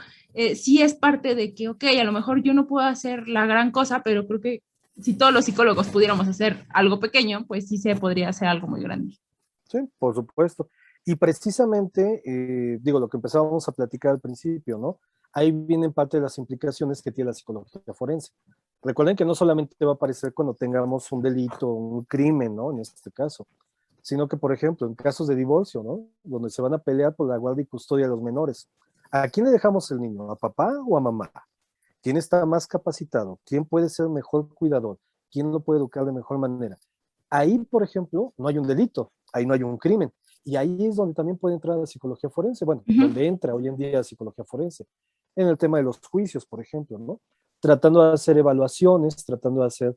sí es parte de que, ok, a lo mejor yo no puedo hacer la gran cosa, pero creo que si todos los psicólogos pudiéramos hacer algo pequeño, pues sí se podría hacer algo muy grande. Sí, por supuesto. Y precisamente, digo, lo que empezábamos a platicar al principio, ¿no? Ahí vienen parte de las implicaciones que tiene la psicología forense. Recuerden que no solamente va a aparecer cuando tengamos un delito, un crimen, ¿no? En este caso, sino que, por ejemplo, en casos de divorcio, ¿no? Donde se van a pelear por la guardia y custodia de los menores. ¿A quién le dejamos el niño? ¿A papá o a mamá? ¿Quién está más capacitado? ¿Quién puede ser mejor cuidador? ¿Quién lo puede educar de mejor manera? Ahí, por ejemplo, no hay un delito, ahí no hay un crimen. Y ahí es donde también puede entrar la psicología forense, bueno, donde entra hoy en día la psicología forense, en el tema de los juicios, por ejemplo, ¿no? Tratando de hacer evaluaciones, tratando de hacer,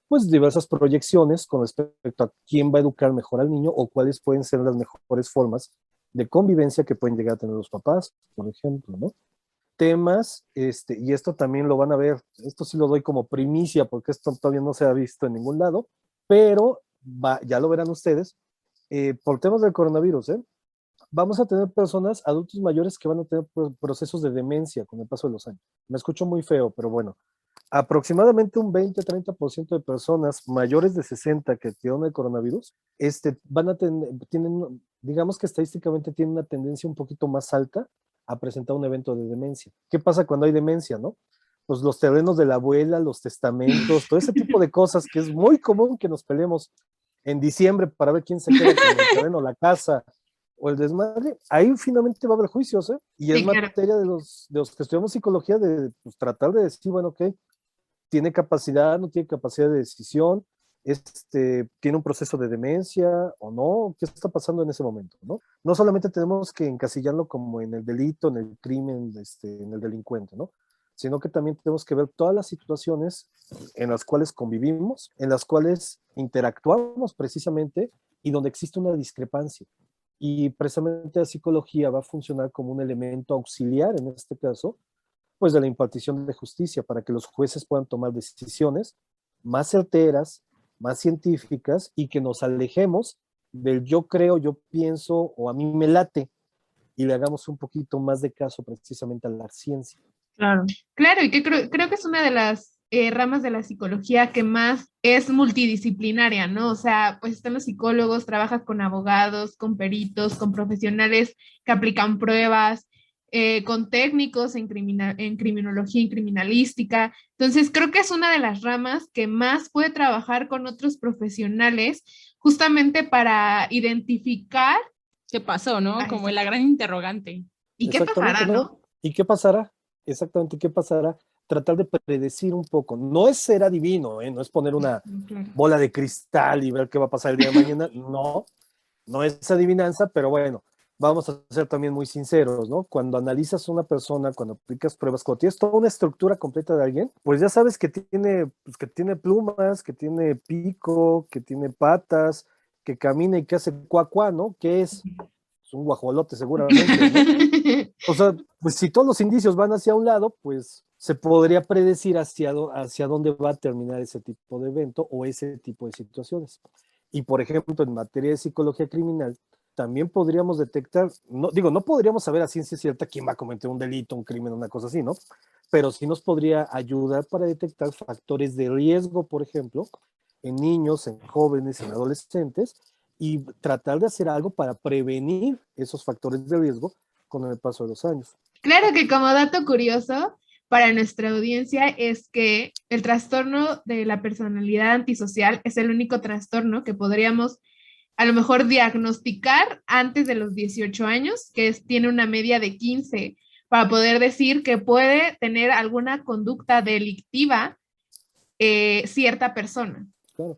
pues, diversas proyecciones con respecto a quién va a educar mejor al niño o cuáles pueden ser las mejores formas de convivencia que pueden llegar a tener los papás, por ejemplo, ¿no? Temas, y esto también lo van a ver, esto sí lo doy como primicia porque esto todavía no se ha visto en ningún lado, pero ya lo verán ustedes, por temas del coronavirus, vamos a tener personas, adultos mayores que van a tener procesos de demencia con el paso de los años. Me escucho muy feo, pero bueno, aproximadamente un 20-30% de personas mayores de 60 que tienen el coronavirus, tienen, digamos que estadísticamente tienen una tendencia un poquito más alta a presentar un evento de demencia. ¿Qué pasa cuando hay demencia, no? Pues los terrenos de la abuela, los testamentos, todo ese tipo de cosas que es muy común que nos peleemos en diciembre para ver quién se queda con el terreno, la casa o el desmadre. Ahí finalmente va a haber juicios, ¿eh? Y es materia de los que estudiamos psicología de pues, tratar de decir, bueno, ok, tiene capacidad, no tiene capacidad de decisión, tiene un proceso de demencia o no, qué está pasando en ese momento, ¿no? No solamente tenemos que encasillarlo como en el delito, en el crimen, en el delincuente, ¿no? Sino que también tenemos que ver todas las situaciones en las cuales convivimos, en las cuales interactuamos precisamente y donde existe una discrepancia. Y precisamente la psicología va a funcionar como un elemento auxiliar, en este caso, pues de la impartición de justicia, para que los jueces puedan tomar decisiones más certeras, más científicas y que nos alejemos del yo creo, yo pienso o a mí me late y le hagamos un poquito más de caso precisamente a la ciencia. Claro, y que creo que es una de las ramas de la psicología que más es multidisciplinaria, ¿no? O sea, pues están los psicólogos, trabajas con abogados, con peritos, con profesionales que aplican pruebas, con técnicos en criminología y criminalística. Entonces, creo que es una de las ramas que más puede trabajar con otros profesionales justamente para identificar ¿Qué pasó, no? Como exacto. la gran interrogante. ¿Y qué Exactamente, pasará, ¿no? no? ¿Y qué pasará? Exactamente, ¿qué pasará? Tratar de predecir un poco. No es ser adivino, ¿eh? No es poner una Claro. bola de cristal y ver qué va a pasar el día de mañana. No, no es adivinanza, pero bueno, vamos a ser también muy sinceros, ¿no? Cuando analizas a una persona, cuando aplicas pruebas, cuando tienes toda una estructura completa de alguien, pues ya sabes pues que tiene plumas, que tiene pico, que tiene patas, que camina y que hace cuá, cuá, ¿no? Que es un guajolote seguramente, ¿no? O sea, pues si todos los indicios van hacia un lado, pues se podría predecir hacia dónde va a terminar ese tipo de evento o ese tipo de situaciones. Y por ejemplo, en materia de psicología criminal, también podríamos detectar, no, digo, no podríamos saber a ciencia cierta quién va a cometer un delito, un crimen, una cosa así, ¿no? Pero sí nos podría ayudar para detectar factores de riesgo, por ejemplo, en niños, en jóvenes, en adolescentes, y tratar de hacer algo para prevenir esos factores de riesgo con el paso de los años. Claro que como dato curioso para nuestra audiencia es que el trastorno de la personalidad antisocial es el único trastorno que podríamos a lo mejor diagnosticar antes de los 18 años, tiene una media de 15, para poder decir que puede tener alguna conducta delictiva cierta persona. Claro.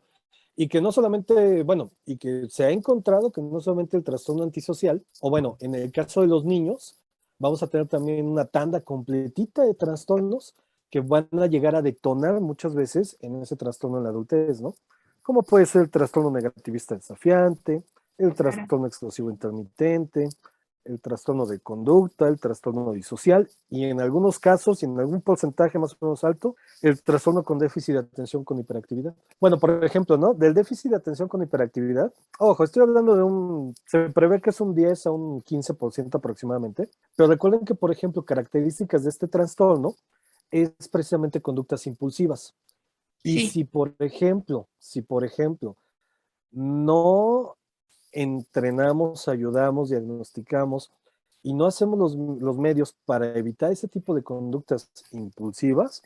Y que no solamente, bueno, y que se ha encontrado que no solamente el trastorno antisocial, o bueno, en el caso de los niños, vamos a tener también una tanda completita de trastornos que van a llegar a detonar muchas veces en ese trastorno en la adultez, ¿no? Como puede ser el trastorno negativista desafiante, el trastorno explosivo intermitente, el trastorno de conducta, el trastorno disocial y en algunos casos y en algún porcentaje más o menos alto, el trastorno con déficit de atención con hiperactividad. Bueno, por ejemplo, ¿no? Del déficit de atención con hiperactividad, ojo, estoy hablando de se prevé que es un 10 a un 15% aproximadamente, pero recuerden que, por ejemplo, características de este trastorno es precisamente conductas impulsivas. Y Sí. si por ejemplo, no entrenamos, ayudamos, diagnosticamos y no hacemos los medios para evitar ese tipo de conductas impulsivas,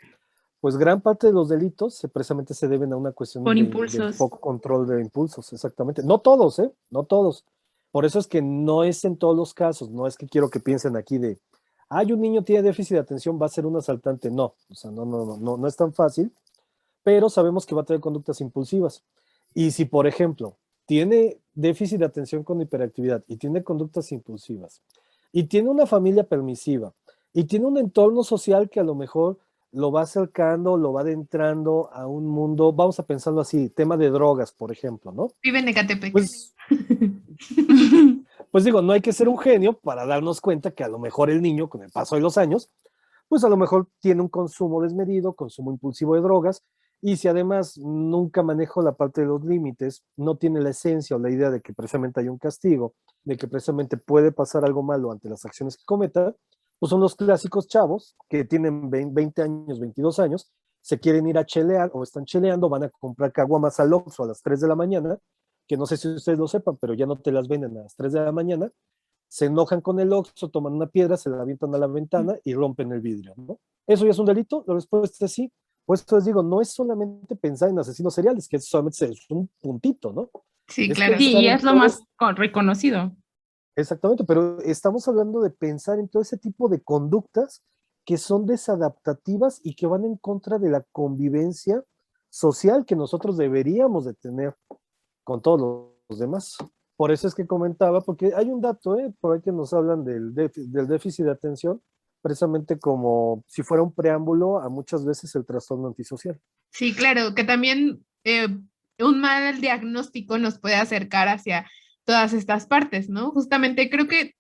pues gran parte de los delitos precisamente se deben a una cuestión Por de impulsos. poco control de impulsos, exactamente. No todos, ¿eh? No todos. Por eso es que no es en todos los casos, no es que quiero que piensen aquí de, ay, un niño tiene déficit de atención, va a ser un asaltante. No, o sea, no es tan fácil, pero sabemos que va a tener conductas impulsivas. Y si, por ejemplo, tiene déficit de atención con hiperactividad y tiene conductas impulsivas y tiene una familia permisiva y tiene un entorno social que a lo mejor lo va acercando, lo va adentrando a un mundo, vamos a pensarlo así, tema de drogas, por ejemplo, ¿no? Vive en Ecatepec. Pues, pues digo, no hay que ser un genio para darnos cuenta que a lo mejor el niño, con el paso de los años, pues a lo mejor tiene un consumo desmedido, consumo impulsivo de drogas, y si además nunca manejo la parte de los límites, no tiene la esencia o la idea de que precisamente hay un castigo, de que precisamente puede pasar algo malo ante las acciones que cometa, pues son los clásicos chavos que tienen 20 años, 22 años, se quieren ir a chelear o están cheleando, van a comprar caguamas al Oxxo a las 3 de la mañana, que no sé si ustedes lo sepan, pero ya no te las venden a las 3 de la mañana, se enojan con el Oxxo, toman una piedra, se la avientan a la ventana y rompen el vidrio, ¿no? ¿Eso ya es un delito? La respuesta es sí. Pues les digo, no es solamente pensar en asesinos seriales, que solamente es un puntito, ¿no? Sí, Es claro. pensar Sí, en es lo todo, más reconocido. exactamente, pero estamos hablando de pensar en todo ese tipo de conductas que son desadaptativas y que van en contra de la convivencia social que nosotros deberíamos de tener con todos los demás. Por eso es que comentaba, porque hay un dato, por ahí que nos hablan del déficit de atención, precisamente como si fuera un preámbulo a muchas veces el trastorno antisocial. Sí, claro, que también un mal diagnóstico nos puede acercar hacia todas estas partes, ¿no? Justamente creo que,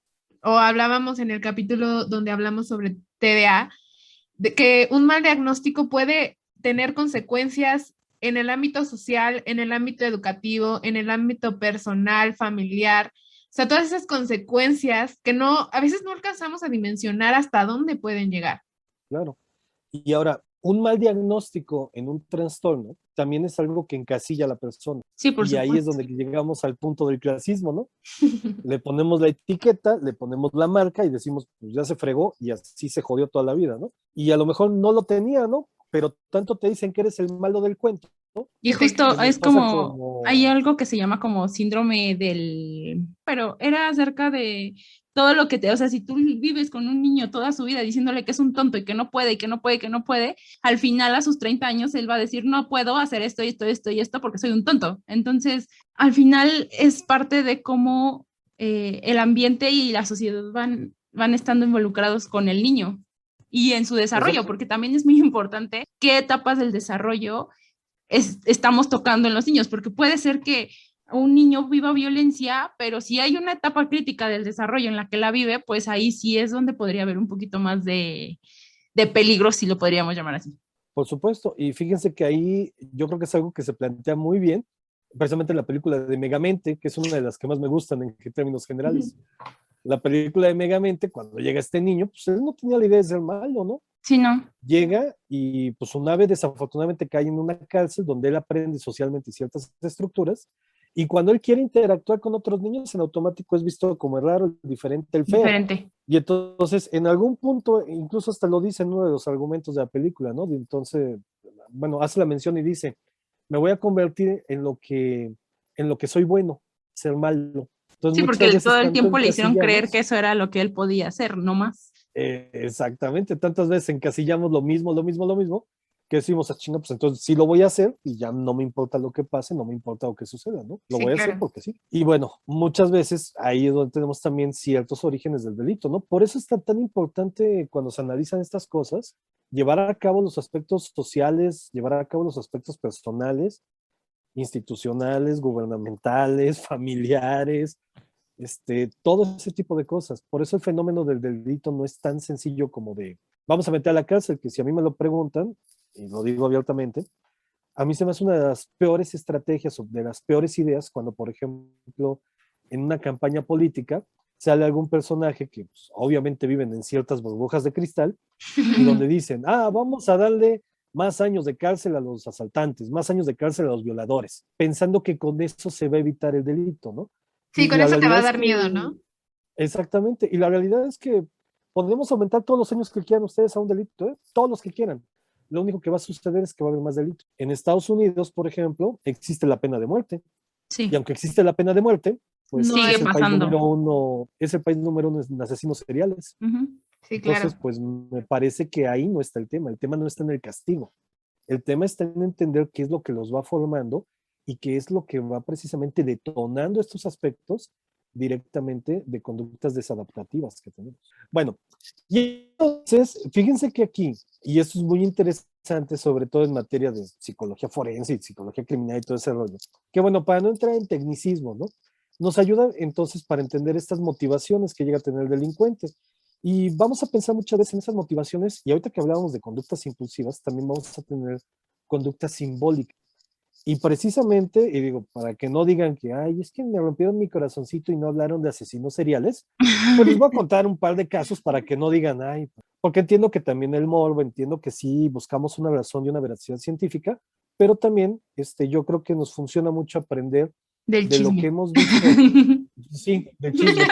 o hablábamos en el capítulo donde hablamos sobre TDA, de que un mal diagnóstico puede tener consecuencias en el ámbito social, en el ámbito educativo, en el ámbito personal, familiar. O sea, todas esas consecuencias que a veces no alcanzamos a dimensionar hasta dónde pueden llegar. Claro. Y ahora, un mal diagnóstico en un trastorno también es algo que encasilla a la persona. Sí, por y supuesto. ahí es donde llegamos al punto del clasismo, ¿no? Le ponemos la etiqueta, le ponemos la marca y decimos, pues ya se fregó y así se jodió toda la vida, ¿no? Y a lo mejor no lo tenía, ¿no? Pero tanto te dicen que eres el malo del cuento, ¿no? Y justo Pues nos es pasa como, hay algo que se llama como síndrome del, pero era acerca de todo lo que te, o sea, si tú vives con un niño toda su vida diciéndole que es un tonto y que no puede, y que no puede, que no puede, al final a sus 30 años él va a decir, no puedo hacer esto y esto y esto y esto porque soy un tonto. Entonces, al final es parte de cómo el ambiente y la sociedad van estando involucrados con el niño y en su desarrollo, Exacto. porque también es muy importante qué etapas del desarrollo estamos tocando en los niños, porque puede ser que un niño viva violencia, pero si hay una etapa crítica del desarrollo en la que la vive, pues ahí sí es donde podría haber un poquito más de peligro, si lo podríamos llamar así. Por supuesto, y fíjense que ahí yo creo que es algo que se plantea muy bien, precisamente en la película de Megamente, que es una de las que más me gustan en términos generales. La película de Megamente, cuando llega este niño, pues él no tenía la idea de ser malo, ¿no? Sí, no. Llega y pues su nave desafortunadamente cae en una cárcel donde él aprende socialmente ciertas estructuras y cuando él quiere interactuar con otros niños en automático es visto como el raro, el diferente, el feo. Diferente. Y entonces en algún punto, incluso hasta lo dice en uno de los argumentos de la película, ¿no? Entonces, bueno, hace la mención y dice, me voy a convertir en lo que soy bueno, ser malo. Entonces Sí, muchas porque todo veces el tanto tiempo le hicieron creer que encasillamos. eso era lo que él podía hacer, no más. Exactamente, tantas veces encasillamos lo mismo, que decimos, chinga, pues entonces sí lo voy a hacer y ya no me importa lo que pase, no me importa lo que suceda, ¿no? Lo Sí, voy a hacer claro. porque sí. Y bueno, muchas veces ahí es donde tenemos también ciertos orígenes del delito, ¿no? Por eso es tan importante cuando se analizan estas cosas, llevar a cabo los aspectos sociales, llevar a cabo los aspectos personales, institucionales, gubernamentales, familiares, todo ese tipo de cosas. Por eso el fenómeno del delito no es tan sencillo como de, vamos a meter a la cárcel, que si a mí me lo preguntan, y lo digo abiertamente, a mí se me hace una de las peores estrategias o de las peores ideas cuando, por ejemplo, en una campaña política sale algún personaje que pues, obviamente viven en ciertas burbujas de cristal y donde dicen, vamos a darle más años de cárcel a los asaltantes, más años de cárcel a los violadores, pensando que con eso se va a evitar el delito, ¿no? Sí, Y con la eso te va realidad a es dar que, miedo, ¿no? exactamente, y la realidad es que podemos aumentar todos los años que quieran ustedes a un delito, ¿eh? Todos los que quieran. Lo único que va a suceder es que va a haber más delitos. En Estados Unidos, por ejemplo, existe la pena de muerte. Y Sí, aunque existe la pena de muerte, pues No sigue es hay. el país pasando. número uno, es el país número uno en asesinos seriales. Ujú. Sí, Entonces, claro. pues me parece que ahí no está el tema no está en el castigo. El tema está en entender qué es lo que los va formando y qué es lo que va precisamente detonando estos aspectos directamente de conductas desadaptativas que tenemos. Bueno, y entonces, fíjense que aquí, y esto es muy interesante, sobre todo en materia de psicología forense y psicología criminal y todo ese rollo, que bueno, para no entrar en tecnicismo, ¿no? Nos ayuda entonces para entender estas motivaciones que llega a tener el delincuente. Y vamos a pensar muchas veces en esas motivaciones, y ahorita que hablábamos de conductas impulsivas, también vamos a tener conductas simbólicas. Y precisamente, y digo, para que no digan que, ay, es que me rompieron mi corazoncito y no hablaron de asesinos seriales, pues les voy a contar un par de casos para que no digan, ay, porque entiendo que también el morbo, entiendo que sí buscamos una razón y una veracidad científica, pero también yo creo que nos funciona mucho aprender Del de lo que chisme. hemos visto, sí, de chisme,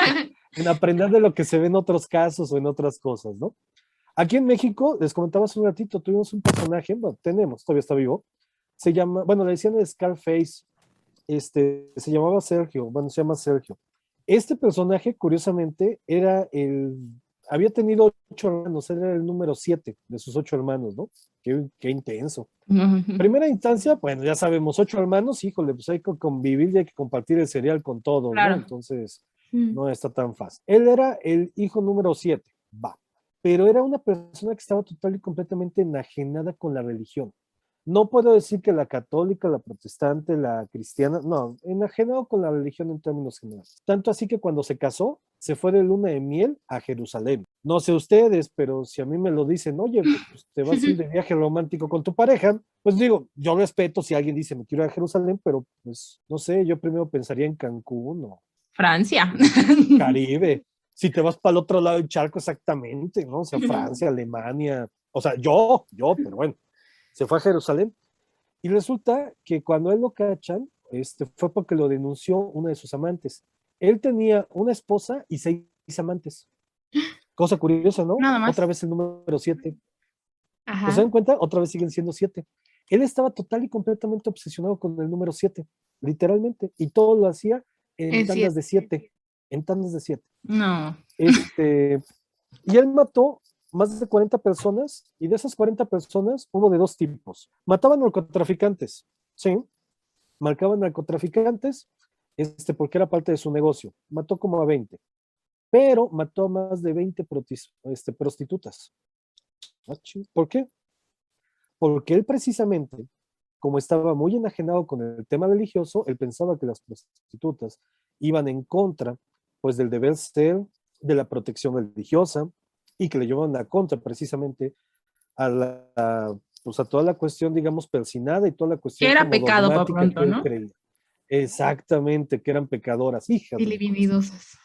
en aprender de lo que se ve en otros casos o en otras cosas, ¿no? Aquí en México, les comentaba hace un ratito, tuvimos un personaje, bueno, todavía está vivo, se llama, bueno, le decían Scarface, se llamaba Sergio, bueno, se llama Sergio. Este personaje, curiosamente, había tenido 8 hermanos, era el número 7 de sus 8 hermanos, ¿no? Qué intenso. Primera instancia, bueno, ya sabemos, 8 hermanos, híjole, pues hay que convivir y hay que compartir el cereal con todos, ¿no? Claro. Entonces, no está tan fácil. Él era el hijo número 7, va, pero era una persona que estaba total y completamente enajenada con la religión. No puedo decir que la católica, la protestante, la cristiana, no, enajenado con la religión en términos generales. Tanto así que cuando se casó, se fue de luna de miel a Jerusalén. No sé ustedes, pero si a mí me lo dicen, oye, pues te vas a ir de viaje romántico con tu pareja, pues digo, yo respeto si alguien dice me quiero ir a Jerusalén, pero pues no sé, yo primero pensaría en Cancún o Francia. Caribe. Si te vas para el otro lado del charco, exactamente, ¿no? O sea, Francia, Alemania, o sea, yo, pero bueno. se fue a Jerusalén y resulta que cuando él lo cachan, fue porque lo denunció una de sus amantes. Él tenía una esposa y 6 amantes. Cosa curiosa, ¿no? Nada más. Otra vez el número 7. Ajá. ¿Se dan cuenta? Otra vez siguen siendo 7. Él estaba total y completamente obsesionado con el número 7, literalmente, y todo lo hacía en tandas de 7, en tandas de 7. No. Y él mató más de 40 personas, y de esas 40 personas, uno de 2 tipos. Mataban narcotraficantes, ¿sí? Marcaban narcotraficantes, porque era parte de su negocio. Mató como a 20, pero mató a más de 20 prostitutas. ¿Por qué? Porque él precisamente, como estaba muy enajenado con el tema religioso, él pensaba que las prostitutas iban en contra, pues, del deber ser, de la protección religiosa, y que le llevaban a contra precisamente pues a toda la cuestión, digamos, persinada y toda la Que cuestión era como pecado para dogmática que pronto, él ¿no? creía. Exactamente, que eran pecadoras, hijas Y de la cosa. libidinosas.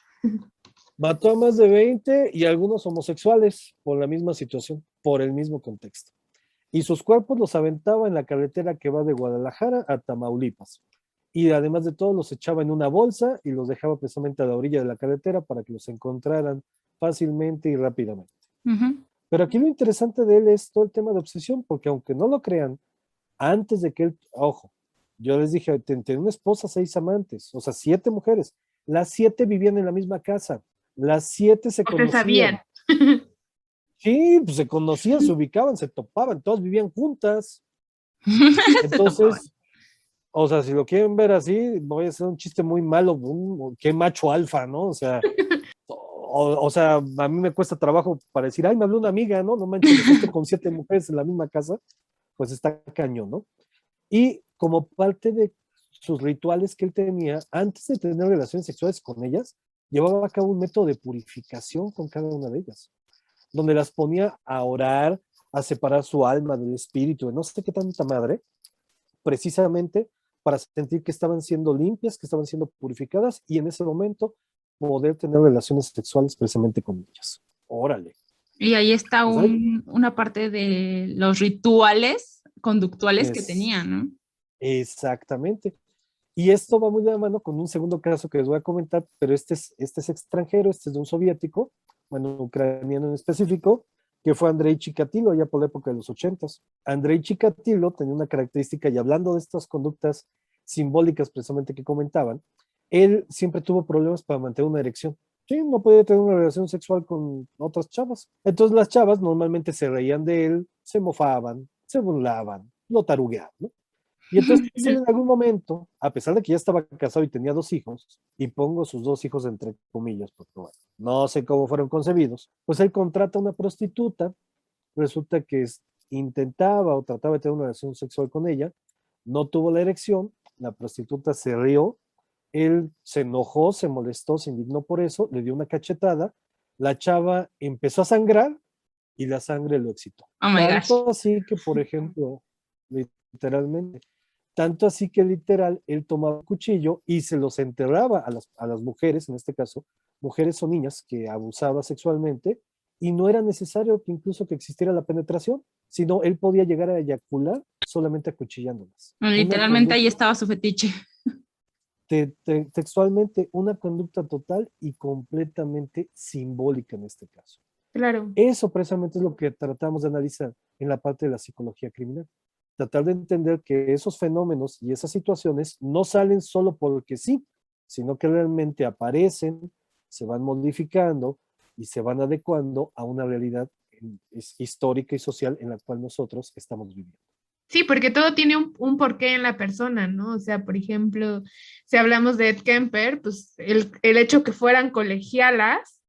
Mató a más de 20 y algunos homosexuales por la misma situación, por el mismo contexto. Y sus cuerpos los aventaba en la carretera que va de Guadalajara a Tamaulipas. Y además de todo, los echaba en una bolsa y los dejaba precisamente a la orilla de la carretera para que los encontraran fácilmente y rápidamente. Ujú. Pero aquí lo interesante de él es todo el tema de obsesión, porque aunque no lo crean, antes de que él, ojo, yo les dije, tenía una esposa, 6 amantes, o sea, 7 mujeres. Las 7 vivían en la misma casa, las 7 se O se sabían. conocían. Sí, pues se conocían, se ubicaban, se topaban, todas vivían juntas. Se topaban. Entonces, o sea, si lo quieren ver así, voy a hacer un chiste muy malo, qué macho alfa, ¿no? O sea, a mí me cuesta trabajo para decir, ay, me habló una amiga, ¿no? No manches, lo hiciste con 7 mujeres en la misma casa, pues está cañón, ¿no? Y como parte de sus rituales que él tenía, antes de tener relaciones sexuales con ellas, llevaba a cabo un método de purificación con cada una de ellas, donde las ponía a orar, a separar su alma del espíritu, de no sé qué tanta madre, precisamente para sentir que estaban siendo limpias, que estaban siendo purificadas, y en ese momento poder tener relaciones sexuales precisamente con ellas. Órale. Y ahí está Pues ahí una parte de los rituales conductuales que es tenían, ¿no? exactamente. Y esto va muy de la mano con un segundo caso que les voy a comentar, pero este es extranjero, este es de un soviético, bueno, ucraniano en específico, que fue Andrei Chikatilo, ya por la época de los 80s. Andrei Chikatilo tenía una característica, y hablando de estas conductas simbólicas precisamente que comentaban, él siempre tuvo problemas para mantener una erección. Sí, no podía tener una relación sexual con otras chavas. Entonces las chavas normalmente se reían de él, se mofaban, se burlaban, lo tarugueaban, ¿no? Y entonces él en algún momento, a pesar de que ya estaba casado y tenía 2 hijos, y pongo sus 2 hijos entre comillas, porque bueno, no sé cómo fueron concebidos, pues él contrata a una prostituta, resulta que intentaba o trataba de tener una relación sexual con ella, no tuvo la erección, la prostituta se rió, él se enojó, se molestó, se indignó por eso, le dio una cachetada, la chava empezó a sangrar y la sangre lo excitó. Oh my gosh. Tanto así que, por ejemplo, literalmente, tanto así que literal, él tomaba un cuchillo y se los enterraba a las mujeres, en este caso, mujeres o niñas que abusaba sexualmente, y no era necesario que incluso que existiera la penetración, sino él podía llegar a eyacular solamente acuchillándolas. Literalmente ahí estaba su fetiche. Textualmente, una conducta total y completamente simbólica en este caso. Claro. Eso precisamente es lo que tratamos de analizar en la parte de la psicología criminal. Tratar de entender que esos fenómenos y esas situaciones no salen solo porque sí, sino que realmente aparecen, se van modificando y se van adecuando a una realidad histórica y social en la cual nosotros estamos viviendo. Sí, porque todo tiene un porqué en la persona, ¿no? O sea, por ejemplo, si hablamos de Ed Kemper, pues el hecho que fueran colegialas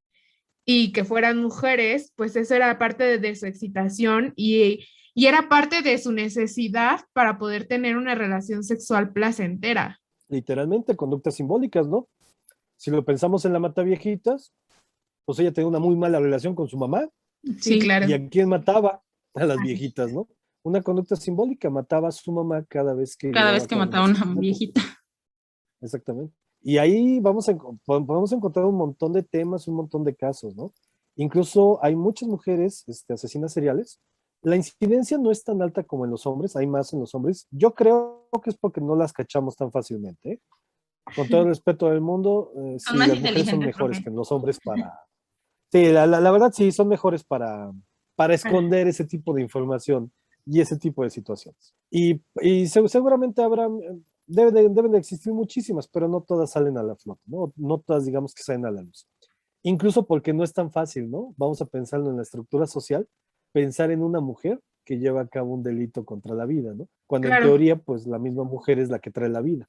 y que fueran mujeres, pues eso era parte de su excitación y era parte de su necesidad para poder tener una relación sexual placentera. Literalmente, conductas simbólicas, ¿no? Si lo pensamos en la Mataviejitas, pues ella tenía una muy mala relación con su mamá. Sí, Sí. claro. ¿Y a quién mataba? A las viejitas, ¿no? Una conducta simbólica, mataba a su mamá cada vez que Cada llevaba vez a que cabo un mataba a una asesinato. viejita. Exactamente. Y ahí podemos encontrar un montón de temas, un montón de casos, ¿no? Incluso hay muchas mujeres asesinas seriales La incidencia no es tan alta como en los hombres, hay más en los hombres. Yo creo que es porque no las cachamos tan fácilmente, ¿eh? Con todo el respeto del mundo, Son sí, más las mujeres son inteligentes, mejores profe. que los hombres para... Sí, la verdad sí, son mejores para esconder ese tipo de información y ese tipo de situaciones. Seguramente habrá, deben de existir muchísimas, pero no todas salen a la flota, ¿no? No todas, digamos, que salen a la luz. Incluso porque no es tan fácil, ¿no? Vamos a pensarlo en la estructura social, pensar en una mujer que lleva a cabo un delito contra la vida, ¿no? Cuando en Claro. teoría, pues la misma mujer es la que trae la vida.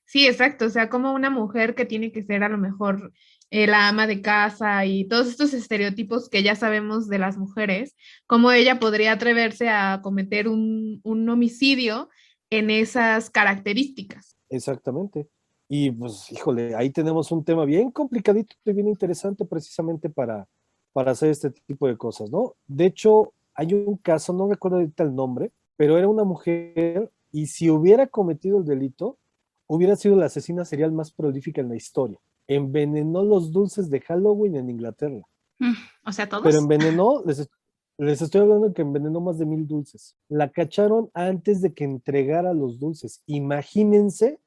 Sí, exacto. O sea, como una mujer que tiene que ser a lo mejor la ama de casa y todos estos estereotipos que ya sabemos de las mujeres, cómo ella podría atreverse a cometer un homicidio en esas características. Exactamente. Y pues, híjole, ahí tenemos un tema bien complicadito y bien interesante precisamente para hacer este tipo de cosas, ¿no? De hecho, hay un caso, no recuerdo ahorita el nombre, pero era una mujer y si hubiera cometido el delito, hubiera sido la asesina serial más prolífica en la historia. Envenenó los dulces de Halloween en Inglaterra, Mm, o sea, pero todos. envenenó, les estoy hablando de que envenenó más de 1,000 dulces. La cacharon antes de que entregara los dulces. Imagínense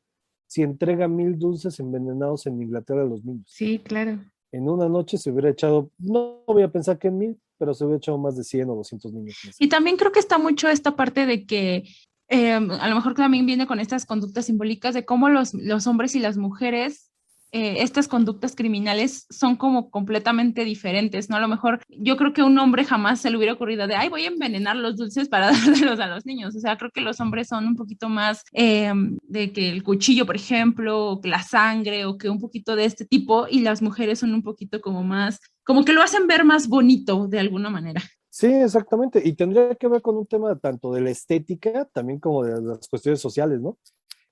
si entrega 1,000 dulces envenenados en Inglaterra a los niños. Sí, claro. En una noche se hubiera echado, no voy a pensar que en 1,000, pero se hubiera echado más de 100 o 200 niños más. Y también creo que está mucho esta parte de que a lo mejor también viene con estas conductas simbólicas de cómo los hombres y las mujeres, estas conductas criminales son como completamente diferentes, ¿no? A lo mejor yo creo que un hombre jamás se le hubiera ocurrido de, ay, voy a envenenar los dulces para dárselos a los niños. O sea, creo que los hombres son un poquito más de que el cuchillo, por ejemplo, o que la sangre, o que un poquito de este tipo, y las mujeres son un poquito como más, como que lo hacen ver más bonito de alguna manera. Sí, exactamente. Y tendría que ver con un tema tanto de la estética, también como de las cuestiones sociales, ¿no?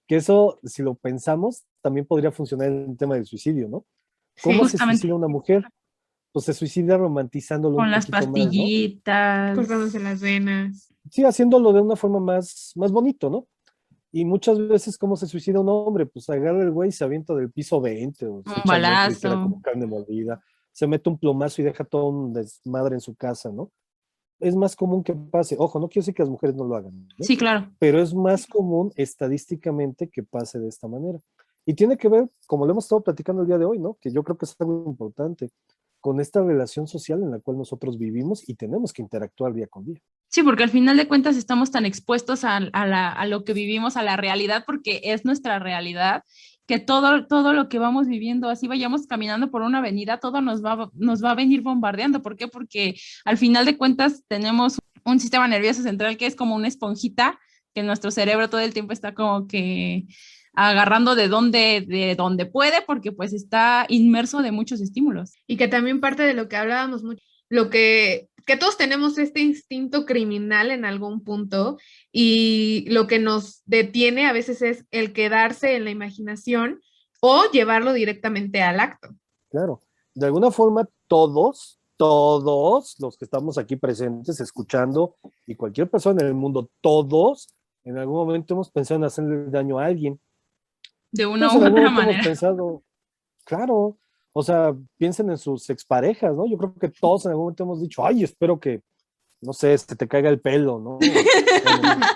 Que eso, si lo pensamos, también podría funcionar en el tema del suicidio, ¿no? Sí, ¿Cómo se Justamente. suicida una mujer? Pues se suicida romantizándolo un Con las poquito más, ¿no? cortándose pastillitas. las venas. Sí, haciéndolo de una forma más bonito, ¿no? Y muchas veces, ¿cómo se suicida un hombre? Pues agarra el güey y se avienta del piso 20 o se Un echa al metro y balazo. queda como carne molida. Se mete un plomazo y deja todo un desmadre en su casa, ¿no? Es más común que pase. Ojo, no quiero decir que las mujeres no lo hagan, ¿no? Sí, claro. Pero es más común estadísticamente que pase de esta manera. Y tiene que ver, como lo hemos estado platicando el día de hoy, ¿no? Que yo creo que es algo importante, con esta relación social en la cual nosotros vivimos y tenemos que interactuar día con día. Sí, porque al final de cuentas estamos tan expuestos a lo que vivimos, a la realidad, porque es nuestra realidad, que todo lo que vamos viviendo, así vayamos caminando por una avenida, todo nos va a venir bombardeando. ¿Por qué? Porque al final de cuentas tenemos un sistema nervioso central que es como una esponjita, que nuestro cerebro todo el tiempo está como que agarrando de donde puede, porque pues está inmerso de muchos estímulos. Y que también parte de lo que hablábamos mucho, lo que todos tenemos este instinto criminal en algún punto y lo que nos detiene a veces es el quedarse en la imaginación o llevarlo directamente al acto. Claro, de alguna forma todos los que estamos aquí presentes, escuchando, y cualquier persona en el mundo, todos en algún momento hemos pensado en hacerle daño a alguien. De una Todos en u algún otra momento hemos manera. pensado, claro, o sea, piensen en sus exparejas, ¿no? Yo creo que todos en algún momento hemos dicho, ay, espero que, no sé, se te caiga el pelo, ¿no? Bueno,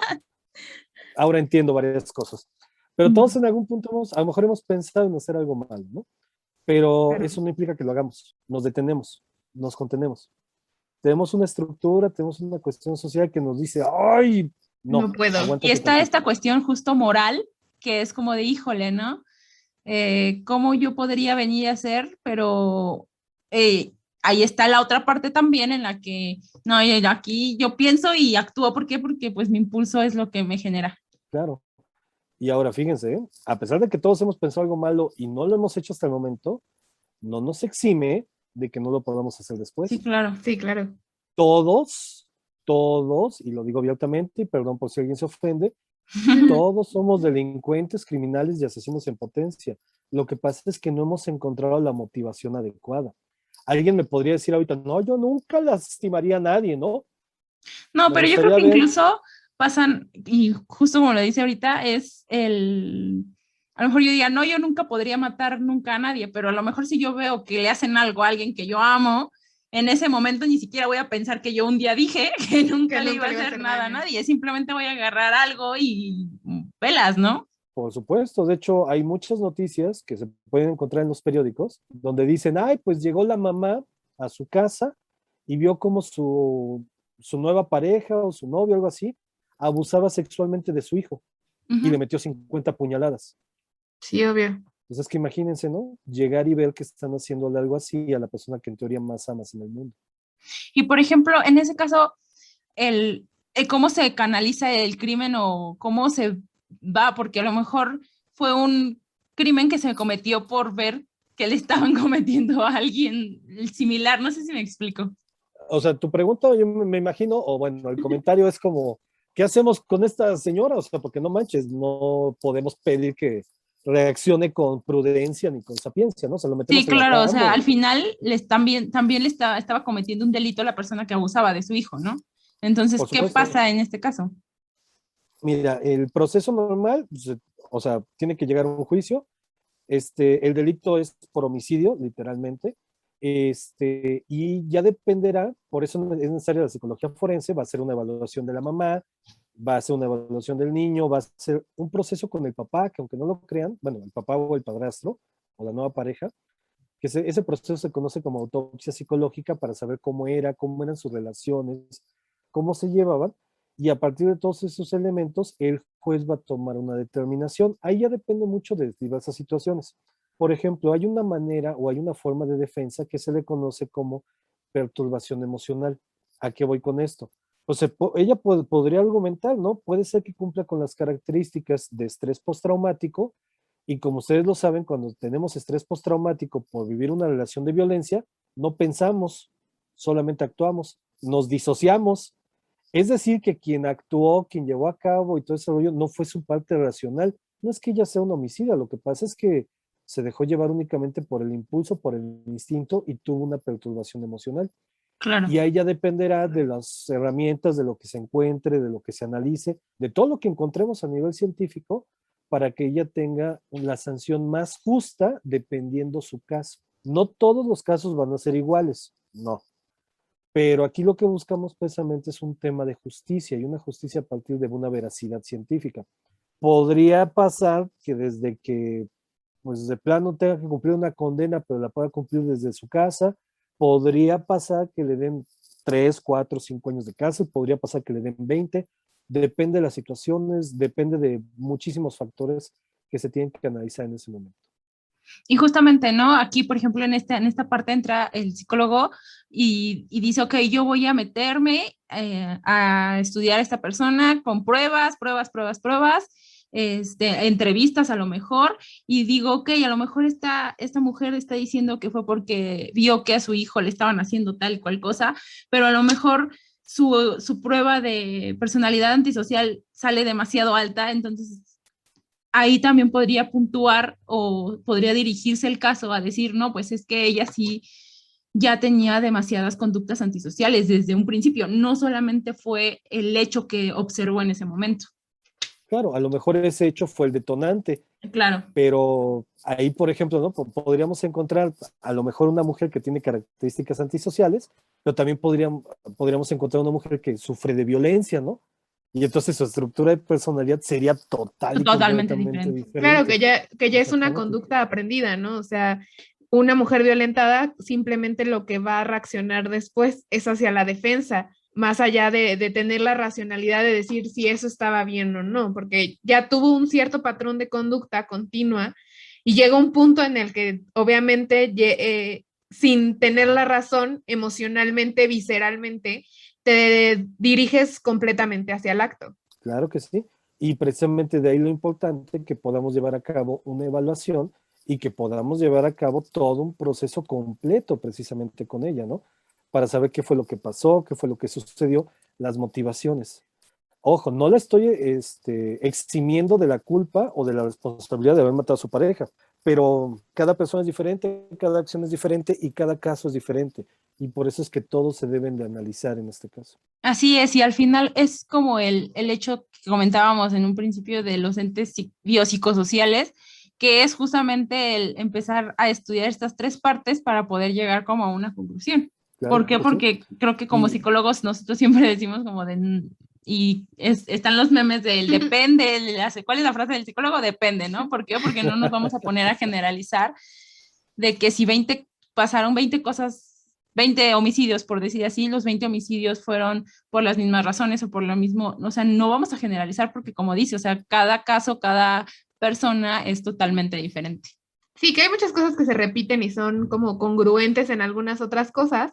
ahora entiendo varias cosas. Pero todos en algún punto a lo mejor hemos pensado en hacer algo malo, ¿no? Pero Claro. eso no implica que lo hagamos, nos detenemos, nos contenemos. Tenemos una estructura, tenemos una cuestión social que nos dice, ay, No no, puedo. Y aguántate está tantito. esta cuestión justo moral, que es como de, híjole, ¿no? ¿Cómo yo podría venir a hacer? Pero ahí está la otra parte también en la que, no, aquí yo pienso y actúo, ¿por qué? Porque pues mi impulso es lo que me genera. Claro. Y ahora fíjense, a pesar de que todos hemos pensado algo malo y no lo hemos hecho hasta el momento, no nos exime de que no lo podamos hacer Sí, después. claro. Sí, claro. Todos, y lo digo abiertamente, y perdón por si alguien se ofende, todos somos delincuentes, criminales y asesinos en potencia. Lo que pasa es que no hemos encontrado la motivación adecuada. Alguien me podría decir ahorita, no, yo nunca lastimaría a nadie, ¿no? No, Me pero yo creo gustaría que ver, incluso pasan, y justo como lo dice ahorita, a lo mejor yo diría, no, yo nunca podría matar nunca a nadie, pero a lo mejor si yo veo que le hacen algo a alguien que yo amo, en ese momento ni siquiera voy a pensar que yo un día dije que nunca le iba a le hacer nada a nadie, simplemente voy a agarrar algo y pelas, ¿no? Por supuesto, de hecho hay muchas noticias que se pueden encontrar en los periódicos donde dicen, ay, pues llegó la mamá a su casa y vio como su nueva pareja o su novio, algo así, abusaba sexualmente de su hijo y le metió 50 puñaladas. Sí, obvio. Entonces es que imagínense, ¿no? Llegar y ver que están haciéndole algo así a la persona que en teoría más amas en el mundo. Y por ejemplo, en ese caso, el cómo se canaliza el crimen o cómo se va, porque a lo mejor fue un crimen que se cometió por ver que le estaban cometiendo a alguien similar, no sé si me explico. O sea, tu pregunta, yo me imagino, o bueno, el comentario es como, ¿qué hacemos con esta señora? O sea, porque no manches, no podemos pedir que reaccione con prudencia ni con sapiencia, ¿no? Se lo metemos Sí, en la claro, o sea, cárcel. al final también le estaba cometiendo un delito a la persona que abusaba de su hijo, ¿no? Entonces, Por ¿qué supuesto. pasa en este caso? Mira, el proceso normal, pues, o sea, tiene que llegar a un juicio. El delito es por homicidio, literalmente. Y ya dependerá, por eso es necesaria la psicología forense, va a ser una evaluación de la mamá, va a ser una evaluación del niño, va a ser un proceso con el papá, que aunque no lo crean, bueno, el papá o el padrastro, o la nueva pareja, que ese proceso se conoce como autopsia psicológica para saber cómo eran sus relaciones, cómo se llevaban, y a partir de todos esos elementos, el juez va a tomar una determinación. Ahí ya depende mucho de diversas situaciones. Por ejemplo, hay una manera o hay una forma de defensa que se le conoce como perturbación emocional. ¿A qué voy con esto? Pues ella podría argumentar, ¿no? Puede ser que cumpla con las características de estrés postraumático, y como ustedes lo saben, cuando tenemos estrés postraumático por vivir una relación de violencia, no pensamos, solamente actuamos, nos disociamos. Es decir, que quien actuó, quien llevó a cabo y todo ese rollo no fue su parte racional. No es que ella sea un homicida, lo que pasa es que se dejó llevar únicamente por el impulso, por el instinto y tuvo una perturbación emocional. Claro. Y ahí ya dependerá de las herramientas, de lo que se encuentre, de lo que se analice, de todo lo que encontremos a nivel científico, para que ella tenga la sanción más justa dependiendo su caso. No todos los casos van a ser iguales, no. Pero aquí lo que buscamos precisamente es un tema de justicia, y una justicia a partir de una veracidad científica. Podría pasar que desde que, pues de plano tenga que cumplir una condena, pero la pueda cumplir desde su casa. Podría pasar que le den 3, 4, 5 años de cárcel, podría pasar que le den 20. Depende de las situaciones, depende de muchísimos factores que se tienen que analizar en ese momento. Y justamente, ¿no? Aquí, por ejemplo, en esta parte entra el psicólogo y dice, ok, yo voy a meterme a estudiar a esta persona con pruebas, entrevistas a lo mejor, y digo, ok, a lo mejor esta mujer está diciendo que fue porque vio que a su hijo le estaban haciendo tal y cual cosa, pero a lo mejor su prueba de personalidad antisocial sale demasiado alta, entonces ahí también podría puntuar o podría dirigirse el caso a decir, no, pues es que ella sí ya tenía demasiadas conductas antisociales desde un principio, no solamente fue el hecho que observó en ese momento. Claro, a lo mejor ese hecho fue el detonante, Claro. pero ahí, por ejemplo, ¿no? Podríamos encontrar a lo mejor una mujer que tiene características antisociales, pero también podríamos encontrar una mujer que sufre de violencia, ¿no? Y entonces su estructura de personalidad sería total y Totalmente completamente diferente. Claro, diferente. que ya es una Exactamente. conducta aprendida, ¿no? O sea, una mujer violentada simplemente lo que va a reaccionar después es hacia la defensa, más allá de tener la racionalidad de decir si eso estaba bien o no, porque ya tuvo un cierto patrón de conducta continua y llega un punto en el que obviamente sin tener la razón emocionalmente, visceralmente, te diriges completamente hacia el acto. Claro que sí. Y precisamente de ahí lo importante que podamos llevar a cabo una evaluación y que podamos llevar a cabo todo un proceso completo precisamente con ella, ¿no? Para saber qué fue lo que pasó, qué fue lo que sucedió, las motivaciones. Ojo, no la estoy eximiendo de la culpa o de la responsabilidad de haber matado a su pareja, pero cada persona es diferente, cada acción es diferente y cada caso es diferente. Y por eso es que todos se deben de analizar en este caso. Así es, y al final es como el hecho que comentábamos en un principio de los entes biopsicosociales, que es justamente el empezar a estudiar estas tres partes para poder llegar como a una conclusión. Claro, ¿Por qué? pues sí. Porque creo que como psicólogos nosotros siempre decimos como de... Y están los memes del depende, ¿cuál es la frase del psicólogo? Depende, ¿no? ¿Por qué? Porque no nos vamos a poner a generalizar de que si pasaron 20 cosas, 20 homicidios, por decir así, los 20 homicidios fueron por las mismas razones o por lo mismo, o sea, no vamos a generalizar porque como dice, o sea, cada caso, cada persona es totalmente diferente. Sí, que hay muchas cosas que se repiten y son como congruentes en algunas otras cosas,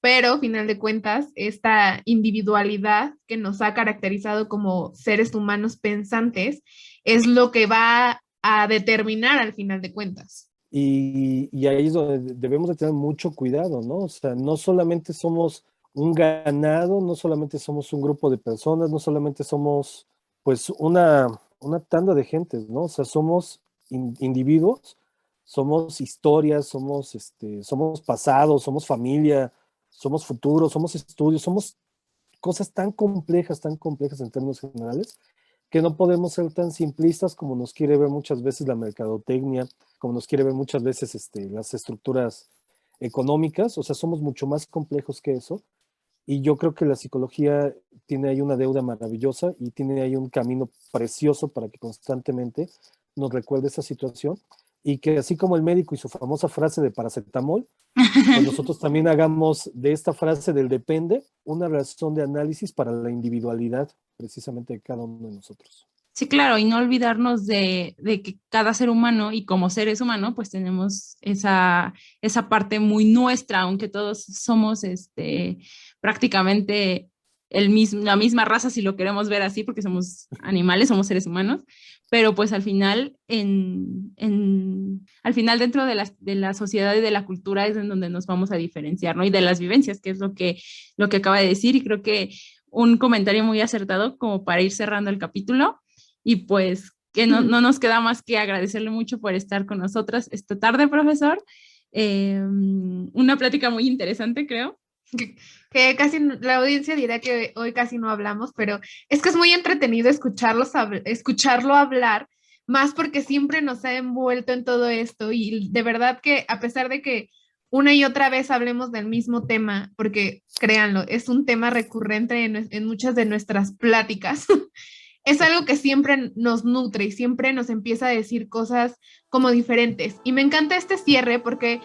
pero a final de cuentas, esta individualidad que nos ha caracterizado como seres humanos pensantes es lo que va a determinar al final de cuentas. Y ahí es donde debemos de tener mucho cuidado, ¿no? O sea, no solamente somos un ganado, no solamente somos un grupo de personas, no solamente somos pues una tanda de gentes, ¿no? O sea, somos individuos, somos historias, somos pasado, somos familia, somos futuro, somos estudios, somos cosas tan complejas en términos generales, que no podemos ser tan simplistas como nos quiere ver muchas veces la mercadotecnia, como nos quiere ver muchas veces las estructuras económicas. O sea, somos mucho más complejos que eso, y yo creo que la psicología tiene ahí una deuda maravillosa y tiene ahí un camino precioso para que constantemente nos recuerde esa situación, y que así como el médico y su famosa frase de paracetamol, pues nosotros también hagamos de esta frase del depende una razón de análisis para la individualidad precisamente de cada uno de nosotros. Sí, claro, y no olvidarnos de que cada ser humano y como seres humanos pues tenemos esa parte muy nuestra, aunque todos somos prácticamente la misma raza, si lo queremos ver así, porque somos animales, somos seres humanos, pero pues al final, al final dentro de la sociedad y de la cultura es en donde nos vamos a diferenciar, ¿no? Y de las vivencias, que es lo que acaba de decir, y creo que un comentario muy acertado como para ir cerrando el capítulo. Y pues que no nos queda más que agradecerle mucho por estar con nosotras esta tarde, profesor. Una plática muy interesante, creo. Que casi la audiencia dirá que hoy casi no hablamos, pero es que es muy entretenido escucharlo hablar, más porque siempre nos ha envuelto en todo esto, y de verdad que a pesar de que una y otra vez hablemos del mismo tema, porque créanlo, es un tema recurrente en muchas de nuestras pláticas, es algo que siempre nos nutre y siempre nos empieza a decir cosas como diferentes. Y me encanta este cierre porque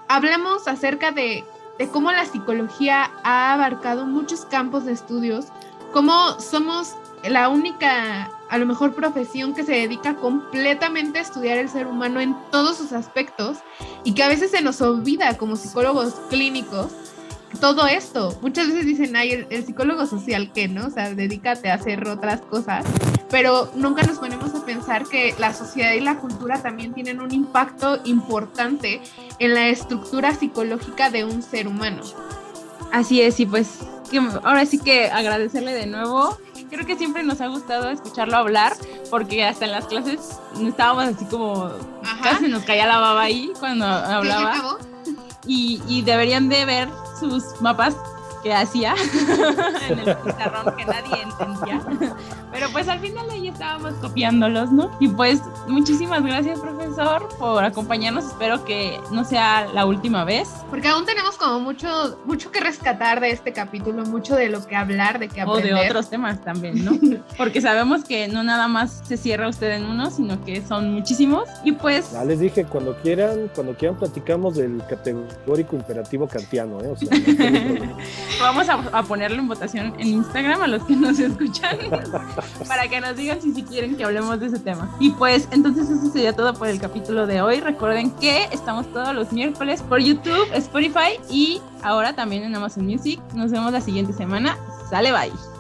hablamos acerca de cómo la psicología ha abarcado muchos campos de estudios, cómo somos la única, a lo mejor, profesión que se dedica completamente a estudiar el ser humano en todos sus aspectos, y que a veces se nos olvida como psicólogos clínicos todo esto. Muchas veces dicen, ay, el psicólogo social, ¿qué, no? O sea, dedícate a hacer otras cosas, pero nunca nos ponemos a pensar que la sociedad y la cultura también tienen un impacto importante en la estructura psicológica de un ser humano. Así es, y pues ahora sí que agradecerle de nuevo. Creo que siempre nos ha gustado escucharlo hablar, porque hasta en las clases estábamos así como, casi nos caía la baba ahí cuando hablaba. Y deberían de ver sus mapas que hacía en el pizarrón que nadie entendía. Pero pues al final ahí estábamos copiándolos, ¿no? Y pues muchísimas gracias, profesor, por acompañarnos. Espero que no sea la última vez. Porque aún tenemos como mucho que rescatar de este capítulo, mucho de lo que hablar, de qué aprender. O de otros temas también, ¿no? Porque sabemos que no nada más se cierra usted en uno, sino que son muchísimos. Y pues... Ya les dije, cuando quieran platicamos del categórico imperativo kantiano, ¿eh? O sea, no vamos a ponerlo en votación en Instagram a los que nos escuchan para que nos digan si quieren que hablemos de ese tema. Y pues entonces eso sería todo por el capítulo de hoy. Recuerden que estamos todos los miércoles por YouTube, Spotify y ahora también en Amazon Music. Nos vemos la siguiente semana. Sale, bye.